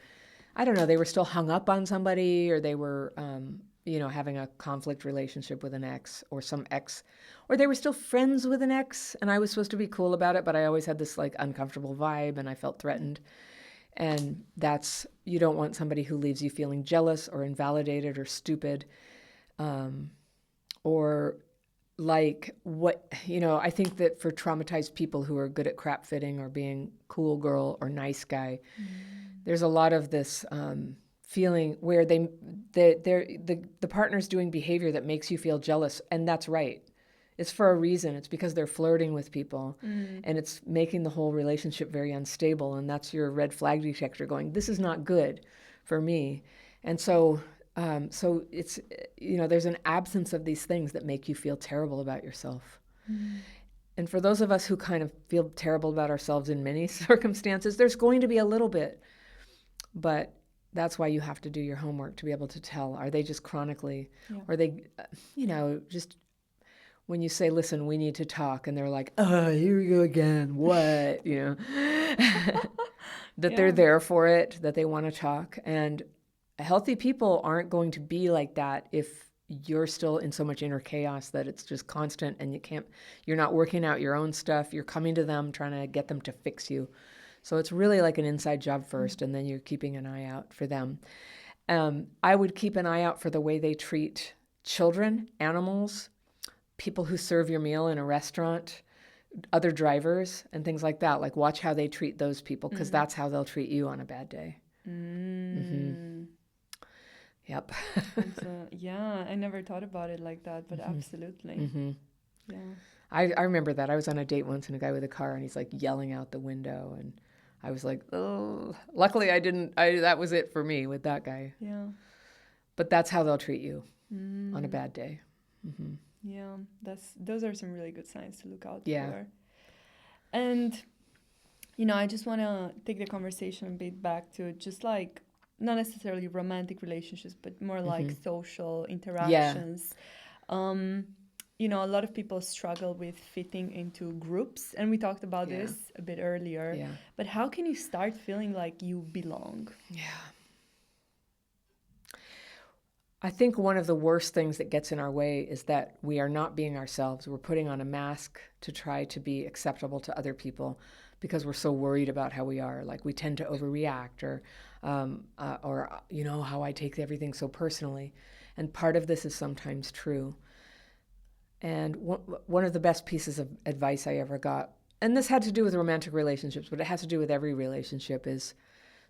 I don't know, they were still hung up on somebody, or they were, having a conflict relationship with an ex or some ex, or they were still friends with an ex, and I was supposed to be cool about it, but I always had this like uncomfortable vibe, and I felt threatened. And you don't want somebody who leaves you feeling jealous or invalidated or stupid, or like I think that for traumatized people who are good at crap fitting or being cool girl or nice guy, there's a lot of this feeling where the partner's doing behavior that makes you feel jealous, and that's right. It's for a reason. It's because they're flirting with people, and it's making the whole relationship very unstable, and that's your red flag detector going, this is not good for me. And so it's, there's an absence of these things that make you feel terrible about yourself. And for those of us who kind of feel terrible about ourselves in many circumstances, there's going to be a little bit. But that's why you have to do your homework to be able to tell, are they just chronically, or they, just when you say, listen, we need to talk, and they're like, oh, here we go again, what, that they're there for it, that they want to talk. And healthy people aren't going to be like that if you're still in so much inner chaos that it's just constant and you're not working out your own stuff. You're coming to them, trying to get them to fix you. So it's really like an inside job first, and then you're keeping an eye out for them. I would keep an eye out for the way they treat children, animals, people who serve your meal in a restaurant, other drivers, and things like that. Like watch how they treat those people, because that's how they'll treat you on a bad day. Yep. I never thought about it like that, but absolutely. Yeah. I remember that. I was on a date once, and a guy with a car, and he's like yelling out the window, and I was like, oh, luckily that was it for me with that guy. Yeah. But that's how they'll treat you on a bad day. Yeah, those are some really good signs to look out for. And, I just want to take the conversation a bit back to just like not necessarily romantic relationships, but more like social Yeah. interactions. You know, a lot of people struggle with fitting into groups, and we talked about Yeah. this a bit earlier. Yeah. But how can you start feeling like you belong? Yeah. I think one of the worst things that gets in our way is that we are not being ourselves. We're putting on a mask to try to be acceptable to other people because we're so worried about how we are. Like we tend to overreact, or you know, how I take everything so personally. And part of this is sometimes true. And one of the best pieces of advice I ever got, and this had to do with romantic relationships, but it has to do with every relationship, is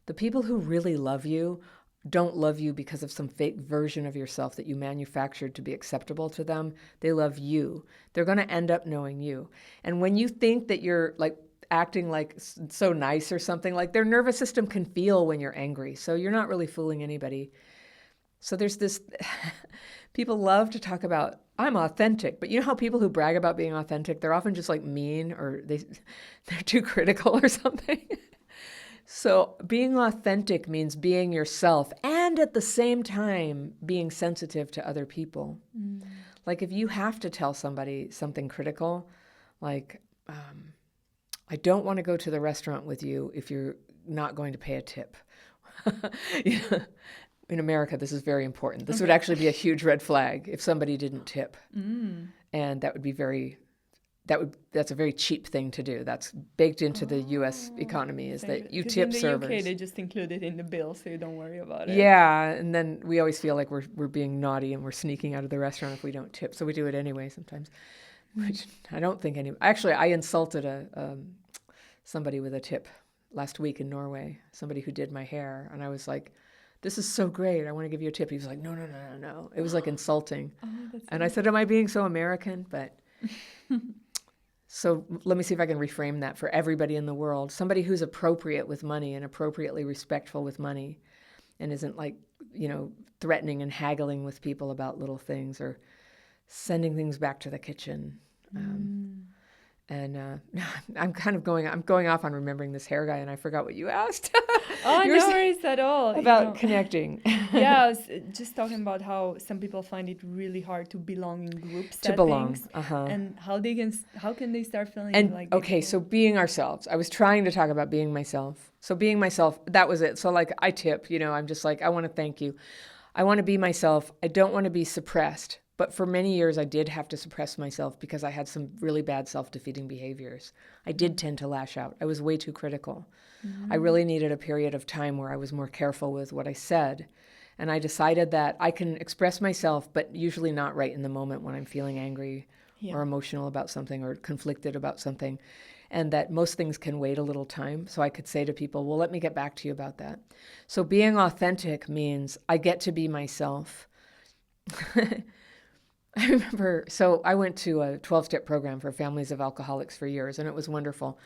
the people who really love you don't love you because of some fake version of yourself that you manufactured to be acceptable to them. They love you. They're going to end up knowing you. And when you think that you're like acting like so nice or something, like their nervous system can feel when you're angry. So you're not really fooling anybody. So there's this, people love to talk about, I'm authentic, but you know how people who brag about being authentic, they're often just like mean, or they're too critical or something. So being authentic means being yourself and at the same time being sensitive to other people. Like if you have to tell somebody something critical, like, I don't want to go to the restaurant with you if you're not going to pay a tip. You know, in America, this is very important. This would actually be a huge red flag if somebody didn't tip. And that would be that's a very cheap thing to do. That's baked into the U.S. economy, is that you tip servers. In the UK, they just include it in the bill, so you don't worry about it. Yeah, and then we always feel like we're being naughty and we're sneaking out of the restaurant if we don't tip. So we do it anyway sometimes, which I don't think any. Actually, I insulted somebody with a tip last week in Norway. Somebody who did my hair, and I was like, "This is so great. I want to give you a tip." He was like, "No, no, no, no, no." It was like insulting, and I said, "Am I being so American?" But. So let me see if I can reframe that for everybody in the world. Somebody who's appropriate with money and appropriately respectful with money and isn't like, you know, threatening and haggling with people about little things or sending things back to the kitchen. And I'm going off on remembering this hair guy, and I forgot what you asked. Oh, no worries at all. About connecting. Yeah, I was just talking about how some people find it really hard to belong in group settings. To belong, and how can they start feeling and like okay, so being ourselves. I was trying to talk about being myself. So being myself, that was it. So like I tip, you know, I'm just like, I want to thank you. I want to be myself. I don't want to be suppressed. But for many years, I did have to suppress myself because I had some really bad self-defeating behaviors. I did tend to lash out. I was way too critical. I really needed a period of time where I was more careful with what I said. And I decided that I can express myself, but usually not right in the moment when I'm feeling angry or emotional about something or conflicted about something. And that most things can wait a little time. So I could say to people, well, let me get back to you about that. So being authentic means I get to be myself. I remember, so I went to a 12-step program for families of alcoholics for years, and it was wonderful.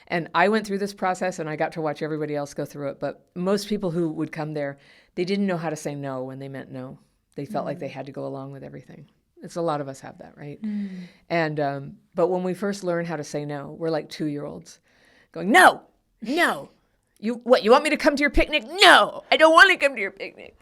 And I went through this process, and I got to watch everybody else go through it. But most people who would come there, they didn't know how to say no when they meant no. They felt like they had to go along with everything. It's a lot of us have that, right? And but when we first learn how to say no, we're like 2-year-olds going, no, no. You want me to come to your picnic? No, I don't want to come to your picnic.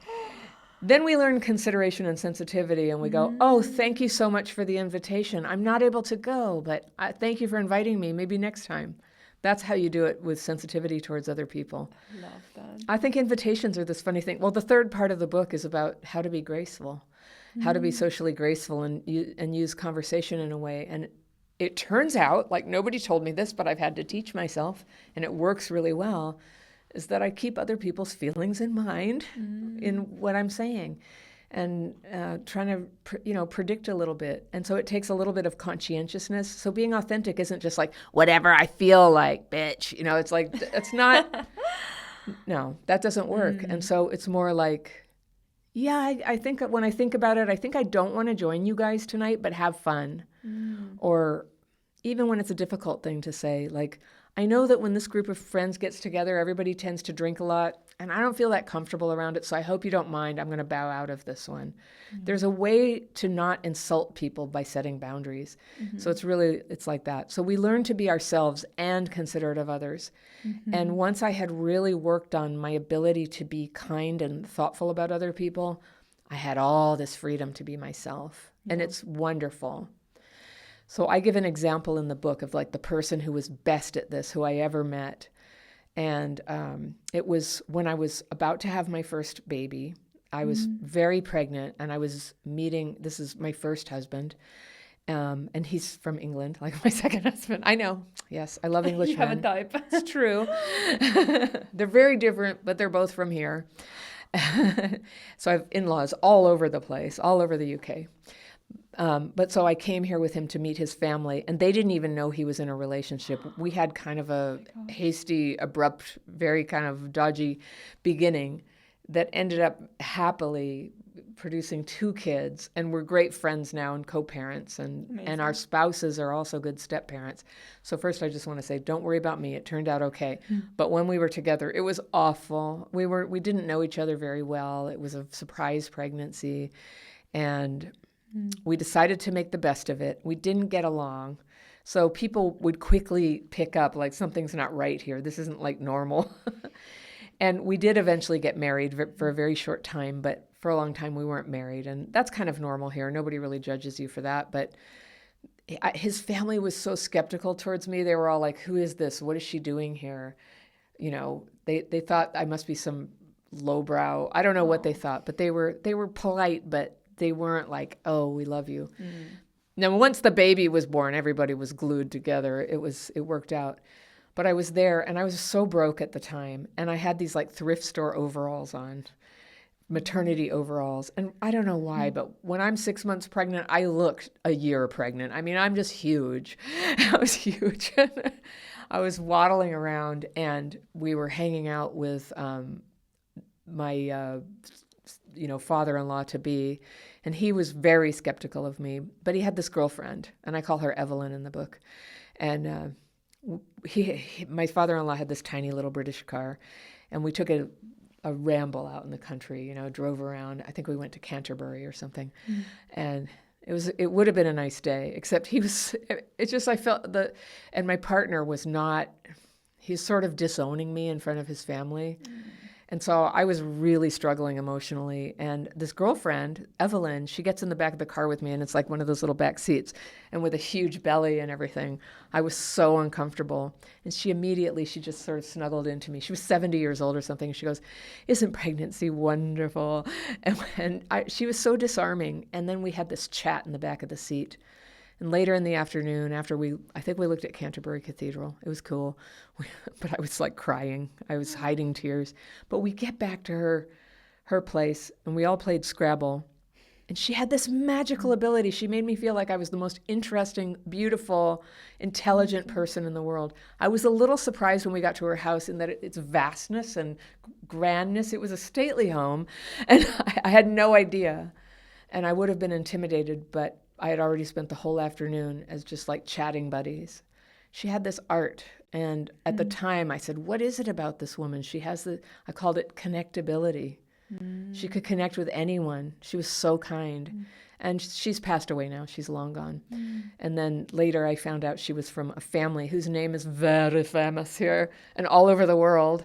Then we learn consideration and sensitivity, and we go, oh, thank you so much for the invitation. I'm not able to go, but thank you for inviting me. Maybe next time. That's how you do it with sensitivity towards other people. I love that. I think invitations are this funny thing. Well, the third part of the book is about how to be graceful, how to be socially graceful and use conversation in a way. And it turns out, like nobody told me this, but I've had to teach myself, and it works really well, is that I keep other people's feelings in mind in what I'm saying and trying to, predict a little bit. And so it takes a little bit of conscientiousness. So being authentic isn't just like, whatever I feel like, bitch. It's like, it's not, no, that doesn't work. And so it's more like, yeah, I think when I think about it, I think I don't want to join you guys tonight, but have fun. Or, even when it's a difficult thing to say, like, I know that when this group of friends gets together, everybody tends to drink a lot, and I don't feel that comfortable around it, so I hope you don't mind. I'm going to bow out of this one. There's a way to not insult people by setting boundaries. So it's like that. So we learn to be ourselves and considerate of others. And once I had really worked on my ability to be kind and thoughtful about other people, I had all this freedom to be myself. And it's wonderful. So I give an example in the book of like the person who was best at this, who I ever met. And it was when I was about to have my first baby. I was very pregnant, and I was meeting, this is my first husband, and he's from England, like my second husband. I know. Yes, I love English You men. have a type. It's true. They're very different, but they're both from here. So I have in-laws all over the place, all over the UK. But so I came here with him to meet his family, and they didn't even know he was in a relationship. We had kind of a hasty, abrupt, very kind of dodgy beginning that ended up happily producing 2 kids, and we're great friends now and co-parents, and our spouses are also good step-parents. So first I just want to say, don't worry about me. It turned out okay. But when we were together, it was awful. We didn't know each other very well. It was a surprise pregnancy, and we decided to make the best of it. We didn't get along. So people would quickly pick up, like, something's not right here. This isn't like normal. And we did eventually get married for a very short time, but for a long time we weren't married. And that's kind of normal here. Nobody really judges you for that. But his family was so skeptical towards me. They were all like, who is this? What is she doing here? You know, they thought I must be some lowbrow. I don't know what they thought, but they were polite, but they weren't like, oh, we love you. Now, once the baby was born, everybody was glued together. It worked out. But I was there, and I was so broke at the time, and I had these like thrift store overalls on, maternity overalls. And I don't know why, but when I'm 6 months pregnant, I looked a year pregnant. I mean, I'm just huge. I was huge. I was waddling around, and we were hanging out with my father-in-law to be, and he was very skeptical of me, but he had this girlfriend, and I call her Evelyn in the book. And my father-in-law had this tiny little British car, and we took a ramble out in the country, drove around. I think we went to Canterbury or something. And it would have been a nice day, except I felt and my partner was not, he's sort of disowning me in front of his family. And so I was really struggling emotionally. And this girlfriend, Evelyn, she gets in the back of the car with me, and it's like one of those little back seats, and with a huge belly and everything. I was so uncomfortable. And she just sort of snuggled into me. She was 70 years old or something. She goes, isn't pregnancy wonderful? And she was so disarming. And then we had this chat in the back of the seat. And later in the afternoon, I think we looked at Canterbury Cathedral. It was cool. But I was like crying. I was hiding tears. But we get back to her place, and we all played Scrabble. And she had this magical ability. She made me feel like I was the most interesting, beautiful, intelligent person in the world. I was a little surprised when we got to her house in that its vastness and grandness. It was a stately home, and I had no idea. And I would have been intimidated, but I had already spent the whole afternoon as just like chatting buddies. She had this art. And at the time I said, what is it about this woman? She has I called it connectability. She could connect with anyone. She was so kind. And she's passed away now. She's long gone. And then later I found out she was from a family whose name is very famous here and all over the world.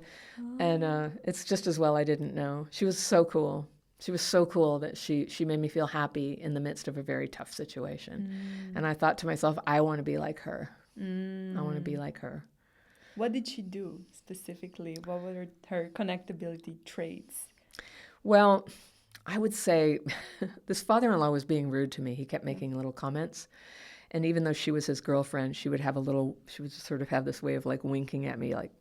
And it's just as well I didn't know. She was so cool. She was so cool that she made me feel happy in the midst of a very tough situation. And I thought to myself, I want to be like her. I want to be like her. What did she do specifically? What were her connectability traits? Well, I would say this father-in-law was being rude to me. He kept making little comments. And even though she was his girlfriend, she would sort of have this way of like winking at me, like,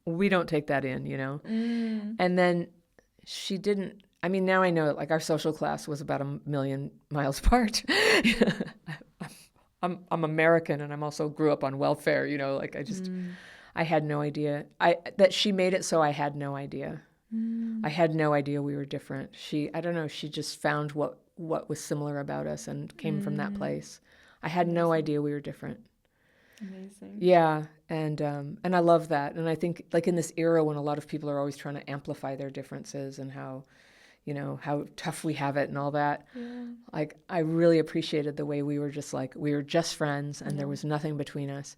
we don't take that in, And then she didn't. I mean, now I know, like, our social class was about 1,000,000 miles apart. I'm American, and I'm also grew up on welfare, like I had no idea. That she made it so I had no idea. I had no idea we were different. I don't know, she just found what was similar about us and came from that place. I had no idea we were different. Amazing. Yeah, and I love that. And I think like in this era when a lot of people are always trying to amplify their differences and how, how tough we have it and all that. Yeah. Like I really appreciated the way we were just friends and there Yeah. was nothing between us.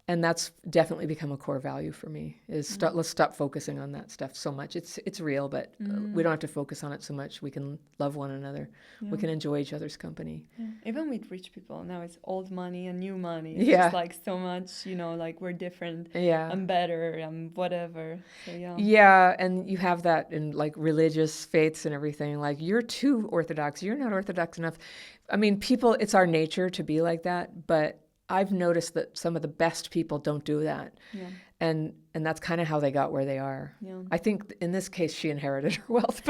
And that's definitely become a core value for me is let's stop focusing on that stuff so much. It's real, but we don't have to focus on it so much. We can love one another. Yeah. We can enjoy each other's company. Yeah. Even with rich people, now it's old money and new money. It's Yeah. just like so much, like we're different. Yeah. I'm better. I'm whatever. So yeah. Yeah, and you have that in like religious faiths and everything. Like you're too orthodox. You're not orthodox enough. I mean, people, it's our nature to be like that, but I've noticed that some of the best people don't do that. Yeah. And that's kind of how they got where they are. Yeah. I think in this case she inherited her wealth,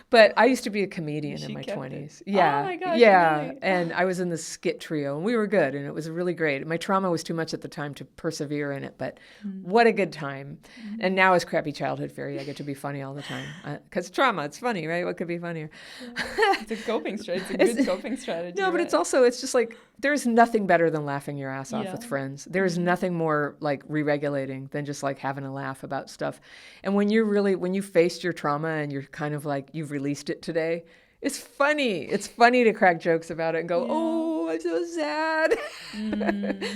but I used to be a comedian in my 20s. Yeah. Oh my gosh, yeah. really? And I was in the skit trio and we were good and it was really great. My trauma was too much at the time to persevere in it, but what a good time. And now as Crappy Childhood Fairy, I get to be funny all the time. Because trauma, it's funny, right? What could be funnier? Yeah. It's a coping strategy. It's a good coping strategy. No, but right? it's just like, there's nothing better than laughing your ass off with friends. There's nothing more like re-regulating than just like having a laugh about stuff. And when you faced your trauma and you're kind of like, you've released it today, it's funny. It's funny to crack jokes about it and go, oh, I'm so sad.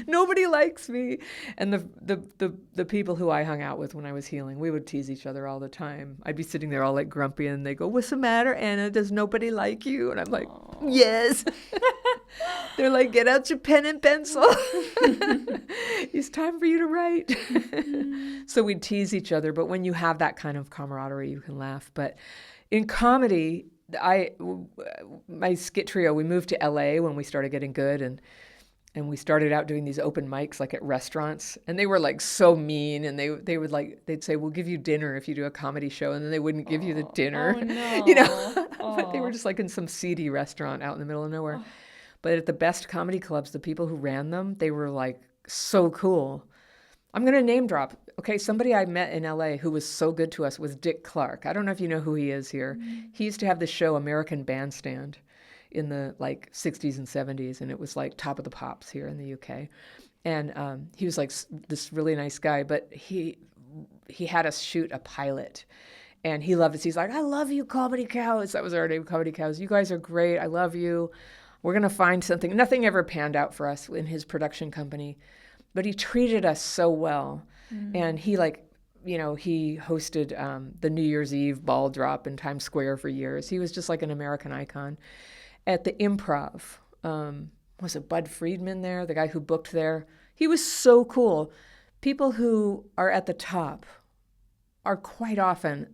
Nobody likes me. And the people who I hung out with when I was healing, we would tease each other all the time. I'd be sitting there all like grumpy and they go, what's the matter, Anna? Does nobody like you? And I'm like, yes. They're like, get out your pen and pencil. It's time for you to write. So we'd tease each other. But when you have that kind of camaraderie, you can laugh. But in comedy, my skit trio, we moved to LA when we started getting good. And we started out doing these open mics like at restaurants. And they were like so mean. And they'd say, we'll give you dinner if you do a comedy show. And then they wouldn't give you the dinner. Oh, no. But they were just like in some seedy restaurant out in the middle of nowhere. But at the best comedy clubs, the people who ran them, they were like so cool. I'm going to name drop. Okay, somebody I met in LA who was so good to us was Dick Clark. I don't know if you know who he is here. He used to have the show American Bandstand in the like 60s and 70s, and it was like top of the pops here in the UK. And he was like this really nice guy, but he had us shoot a pilot. And he loved us. He's like, I love you, Comedy Cows. That was our name, Comedy Cows. You guys are great. I love you. We're going to find something. Nothing ever panned out for us in his production company, but he treated us so well. And he he hosted the New Year's Eve ball drop in Times Square for years. He was just like an American icon. At the Improv, was it Bud Friedman there, the guy who booked there? He was so cool. People who are at the top are quite often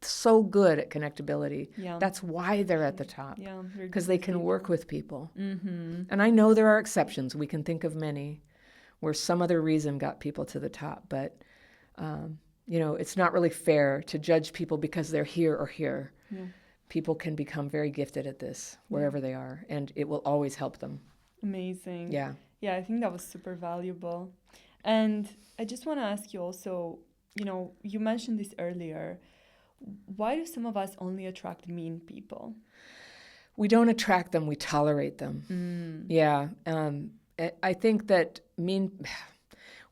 so good at connectability. Yeah. That's why they're at the top. Yeah, because they can work with people. And I know there are exceptions. We can think of many where some other reason got people to the top. But, it's not really fair to judge people because they're here or here. Yeah. People can become very gifted at this wherever they are, and it will always help them. Amazing. Yeah. Yeah, I think that was super valuable. And I just want to ask you also, you mentioned this earlier. Why do some of us only attract mean people? We don't attract them, we tolerate them. Yeah. I think that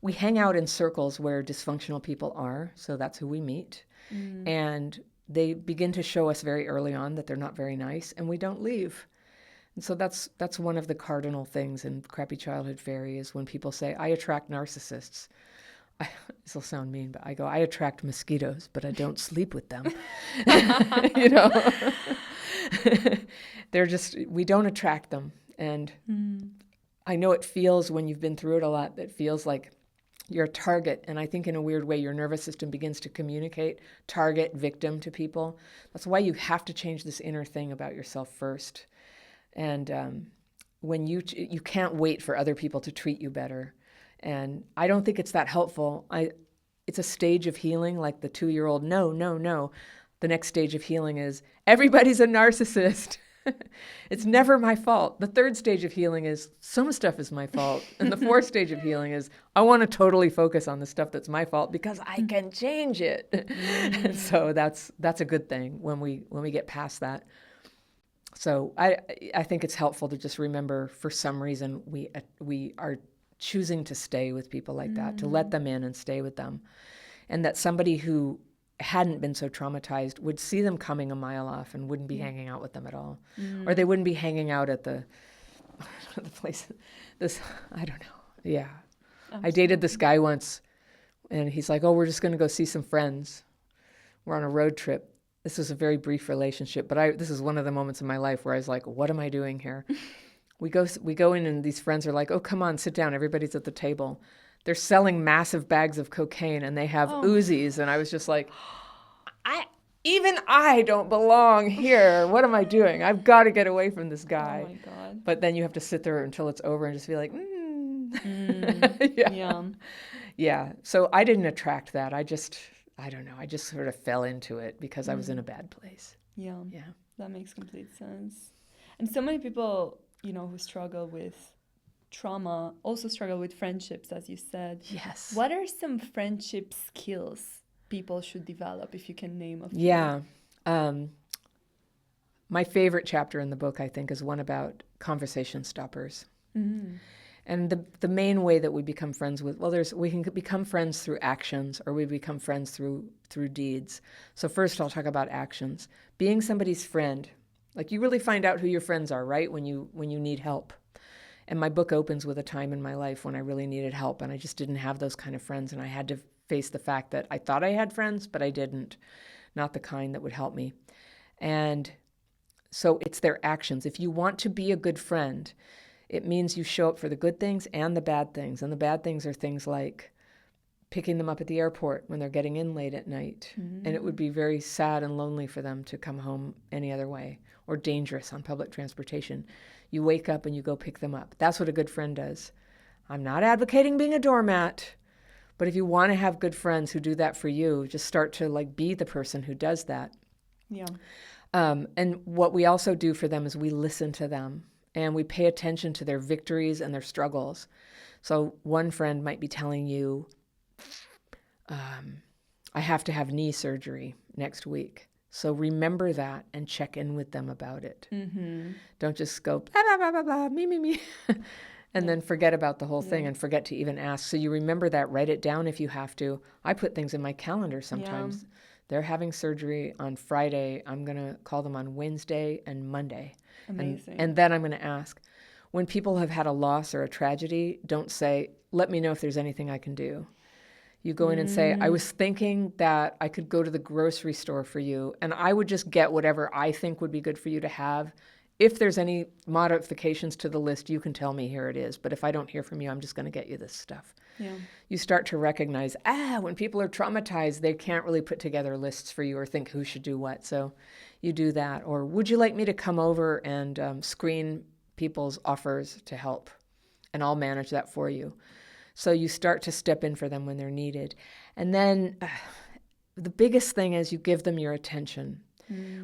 we hang out in circles where dysfunctional people are, so that's who we meet. And they begin to show us very early on that they're not very nice, and we don't leave. And so that's one of the cardinal things in Crappy Childhood Fairy is when people say, I attract narcissists. This will sound mean, but I go, I attract mosquitoes, but I don't sleep with them. We don't attract them. And I know it feels when you've been through it a lot, that feels like you're a target. And I think in a weird way, your nervous system begins to communicate target, victim to people. That's why you have to change this inner thing about yourself first. And when you can't wait for other people to treat you better. And I don't think it's that helpful. It's a stage of healing, like the 2-year-old, no. The next stage of healing is, everybody's a narcissist. It's never my fault. The 3rd stage of healing is, some stuff is my fault. And the 4th stage of healing is, I want to totally focus on the stuff that's my fault because I can change it. And so that's a good thing when we get past that. So I think it's helpful to just remember, for some reason we are choosing to stay with people like that, to let them in and stay with them, and that somebody who hadn't been so traumatized would see them coming a mile off and wouldn't be hanging out with them at all, or they wouldn't be hanging out at the place. This, I don't know. Yeah, I dated this guy once, and he's like, "Oh, we're just going to go see some friends. We're on a road trip." This was a very brief relationship, but this is one of the moments in my life where I was like, what am I doing here? We go in, and these friends are like, oh, come on, sit down. Everybody's at the table. They're selling massive bags of cocaine, and they have Uzis. And I was just like, even I don't belong here. What am I doing? I've got to get away from this guy. Oh my God. But then you have to sit there until it's over and just be like, yeah. So I didn't attract that. I don't know. I just sort of fell into it because I was in a bad place. Yeah. That makes complete sense. And so many people, who struggle with trauma also struggle with friendships, as you said. Yes. What are some friendship skills people should develop, if you can name a few? Yeah. My favorite chapter in the book, I think, is one about conversation stoppers. Mm-hmm. And the main way that we become friends with, we can become friends through actions, or we become friends through deeds. So first I'll talk about actions. Being somebody's friend, like you really find out who your friends are, right? When you need help. And my book opens with a time in my life when I really needed help, and I just didn't have those kind of friends, and I had to face the fact that I thought I had friends, but I didn't. Not the kind that would help me. And so it's their actions. If you want to be a good friend, it means you show up for the good things and the bad things. And the bad things are things like picking them up at the airport when they're getting in late at night. Mm-hmm. And it would be very sad and lonely for them to come home any other way, or dangerous on public transportation. You wake up and you go pick them up. That's what a good friend does. I'm not advocating being a doormat, but if you want to have good friends who do that for you, just start to be the person who does that. Yeah. And what we also do for them is we listen to them. And we pay attention to their victories and their struggles. So one friend might be telling you, I have to have knee surgery next week. So remember that and check in with them about it. Mm-hmm. Don't just go, blah, blah, blah, blah, blah, me, and then forget about the whole thing and forget to even ask. So you remember that, write it down if you have to. I put things in my calendar sometimes. Yeah. They're having surgery on Friday. I'm going to call them on Wednesday and Monday. Amazing. And then I'm going to ask, when people have had a loss or a tragedy, don't say, let me know if there's anything I can do. You go in and say, I was thinking that I could go to the grocery store for you, and I would just get whatever I think would be good for you to have. If there's any modifications to the list, you can tell me, here it is. But if I don't hear from you, I'm just going to get you this stuff. Yeah. You start to recognize, when people are traumatized, they can't really put together lists for you or think who should do what. So you do that. Or would you like me to come over and screen people's offers to help? And I'll manage that for you. So you start to step in for them when they're needed. And then the biggest thing is you give them your attention.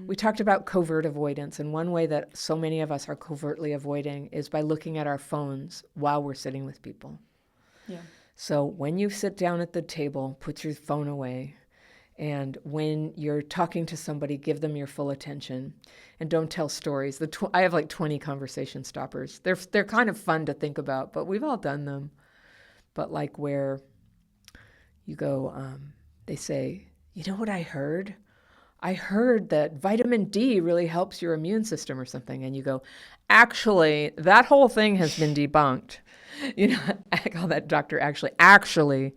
We talked about covert avoidance, and one way that so many of us are covertly avoiding is by looking at our phones while we're sitting with people. Yeah. So when you sit down at the table, put your phone away. And when you're talking to somebody, give them your full attention. And don't tell stories. I have 20 conversation stoppers. They're kind of fun to think about, but we've all done them. But where you go, they say, you know what I heard? I heard that vitamin D really helps your immune system or something. And you go, actually, that whole thing has been debunked. I call that Dr. Actually.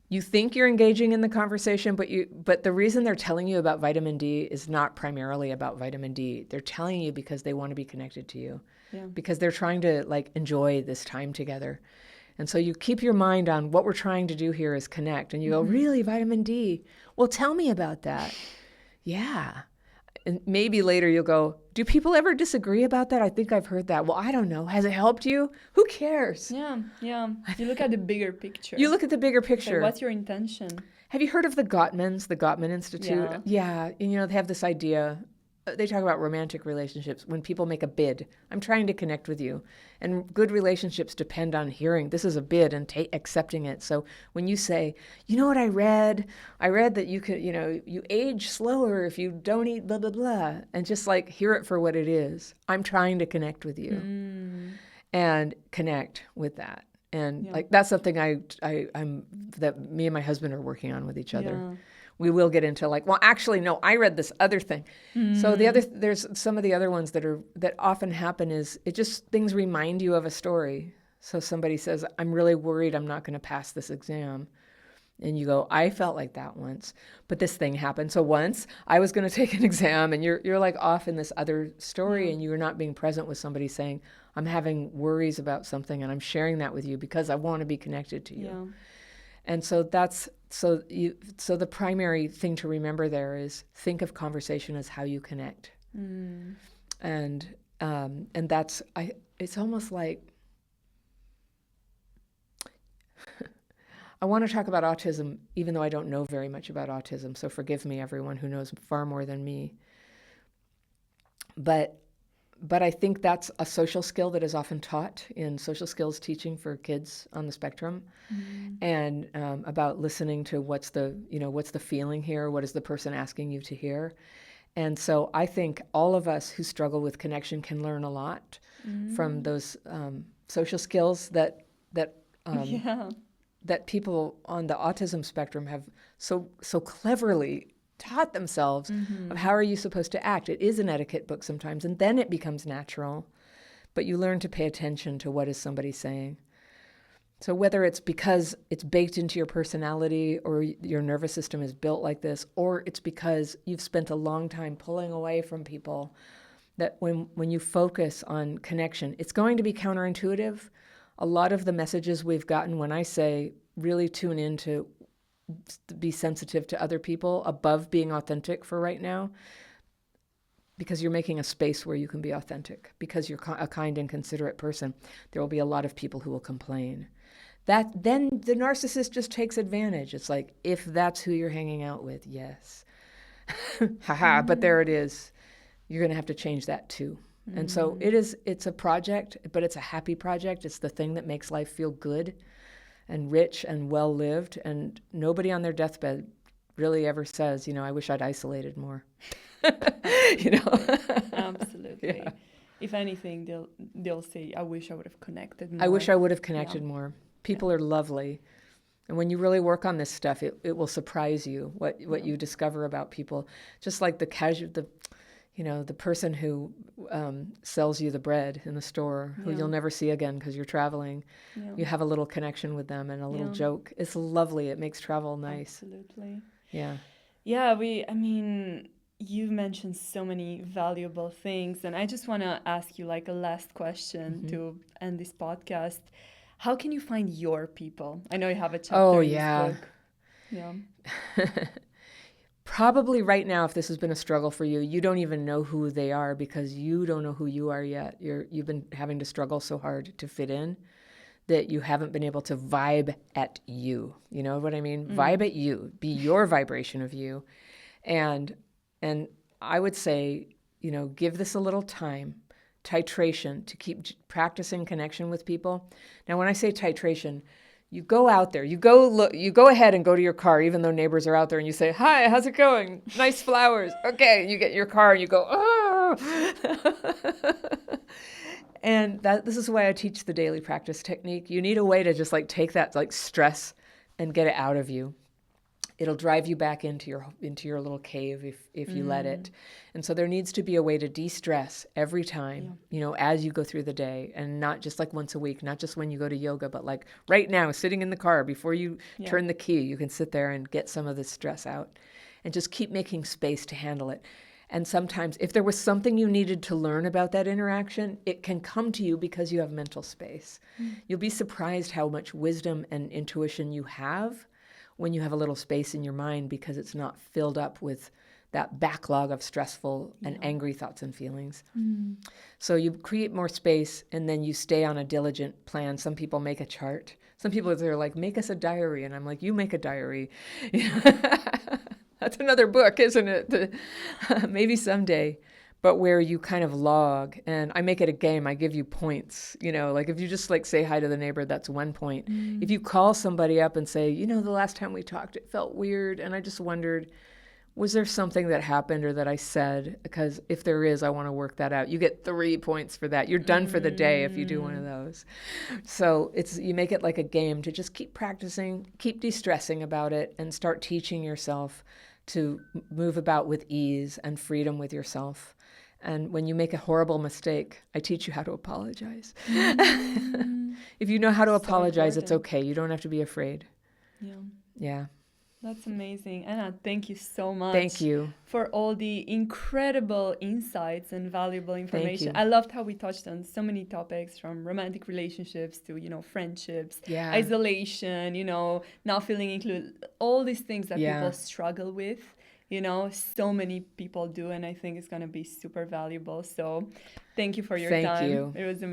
You think you're engaging in the conversation, but the reason they're telling you about vitamin D is not primarily about vitamin D. They're telling you because they want to be connected to you, because they're trying to enjoy this time together. And so you keep your mind on what we're trying to do here is connect. And you go, really, vitamin D? Well, tell me about that. Yeah. And maybe later you'll go, do people ever disagree about that? I think I've heard that. Well, I don't know. Has it helped you? Who cares? Yeah. You look at the bigger picture. You look at the bigger picture. So what's your intention? Have you heard of the Gottman Institute? Yeah. And, they have this idea they talk about romantic relationships. When people make a bid, I'm trying to connect with you. And good relationships depend on hearing, this is a bid, and accepting it. So when you say, you know what I read? I read that you could, you age slower if you don't eat blah, blah, blah. And just like hear it for what it is. I'm trying to connect with you and connect with that. And like, that's something I'm that me and my husband are working on with each other. Yeah. We will get into like, well, actually, no, I read this other thing. So there's some of the other ones that often happen is it just, things remind you of a story. So somebody says, I'm really worried I'm not going to pass this exam. And you go, I felt like that once, but this thing happened. So once I was going to take an exam and you're like off in this other story and you're not being present with somebody saying, I'm having worries about something and I'm sharing that with you because I want to be connected to you. Yeah. And so so the primary thing to remember there is think of conversation as how you connect. And that's, it's almost like, I want to talk about autism, even though I don't know very much about autism. So forgive me, everyone who knows far more than me. But I think that's a social skill that is often taught in social skills teaching for kids on the spectrum, and about listening to what's the feeling here, what is the person asking you to hear. And so I think all of us who struggle with connection can learn a lot from those social skills that people on the autism spectrum have so cleverly taught themselves of how are you supposed to act. It is an etiquette book sometimes, and then it becomes natural. But you learn to pay attention to what is somebody saying. So whether it's because it's baked into your personality or your nervous system is built like this, or it's because you've spent a long time pulling away from people, that when you focus on connection, it's going to be counterintuitive. A lot of the messages we've gotten when I say really tune in to be sensitive to other people above being authentic for right now, because you're making a space where you can be authentic, because you're a kind and considerate person, there will be a lot of people who will complain. That then the narcissist just takes advantage. It's like, if that's who you're hanging out with, yes. Haha, but there it is. You're going to have to change that too. And so it's a project, but it's a happy project. It's the thing that makes life feel good and rich and well lived. And nobody on their deathbed really ever says, I wish I'd isolated more. Absolutely. Yeah. If anything, they'll say, I wish I would have connected more. I wish I would have connected more. People are lovely. And when you really work on this stuff, it will surprise you what you discover about people. Just like the person who sells you the bread in the store, who you'll never see again because you're traveling. Yeah. You have a little connection with them and a little joke. It's lovely. It makes travel nice. Absolutely. Yeah. Yeah, you've mentioned so many valuable things, and I just want to ask you like a last question to end this podcast. How can you find your people? I know you have a chapter in this book. Yeah. Probably right now, if this has been a struggle for you, you don't even know who they are because you don't know who you are yet. You've been having to struggle so hard to fit in that you haven't been able to vibe at you. You know what I mean? Vibe at you. Be your vibration of you. And I would say, give this a little time, titration, to keep practicing connection with people. Now, when I say titration, you go out there, you go ahead and go to your car, even though neighbors are out there, and you say, hi, how's it going? Nice flowers. Okay, you get your car and you go, oh. And this is why I teach the daily practice technique. You need a way to just like take that like stress and get it out of you. It'll drive you back into your little cave if you let it. And so there needs to be a way to de-stress every time, as you go through the day, and not just like once a week, not just when you go to yoga, but like right now, sitting in the car before you turn the key, you can sit there and get some of this stress out and just keep making space to handle it. And sometimes if there was something you needed to learn about that interaction, it can come to you because you have mental space. You'll be surprised how much wisdom and intuition you have when you have a little space in your mind, because it's not filled up with that backlog of stressful and angry thoughts and feelings. So you create more space, and then you stay on a diligent plan. Some people make a chart. Some people are like, make us a diary. And I'm like, you make a diary. That's another book, isn't it? Maybe someday. but where you kind of log, and I make it a game. I give you points, like if you just like say hi to the neighbor, that's 1 point. If you call somebody up and say, the last time we talked, it felt weird, and I just wondered, was there something that happened or that I said? Because if there is, I want to work that out. You get 3 points for that. You're done for the day if you do one of those. So you make it like a game to just keep practicing, keep de-stressing about it, and start teaching yourself to move about with ease and freedom with yourself. And when you make a horrible mistake, I teach you how to apologize. If you know how to apologize, it's okay. You don't have to be afraid. Yeah. That's amazing. Anna, thank you so much. Thank you. For all the incredible insights and valuable information. Thank you. I loved how we touched on so many topics, from romantic relationships to, friendships, isolation, not feeling included, all these things that people struggle with. So many people do, and I think it's going to be super valuable. So thank you for your time. Thank you. It was amazing.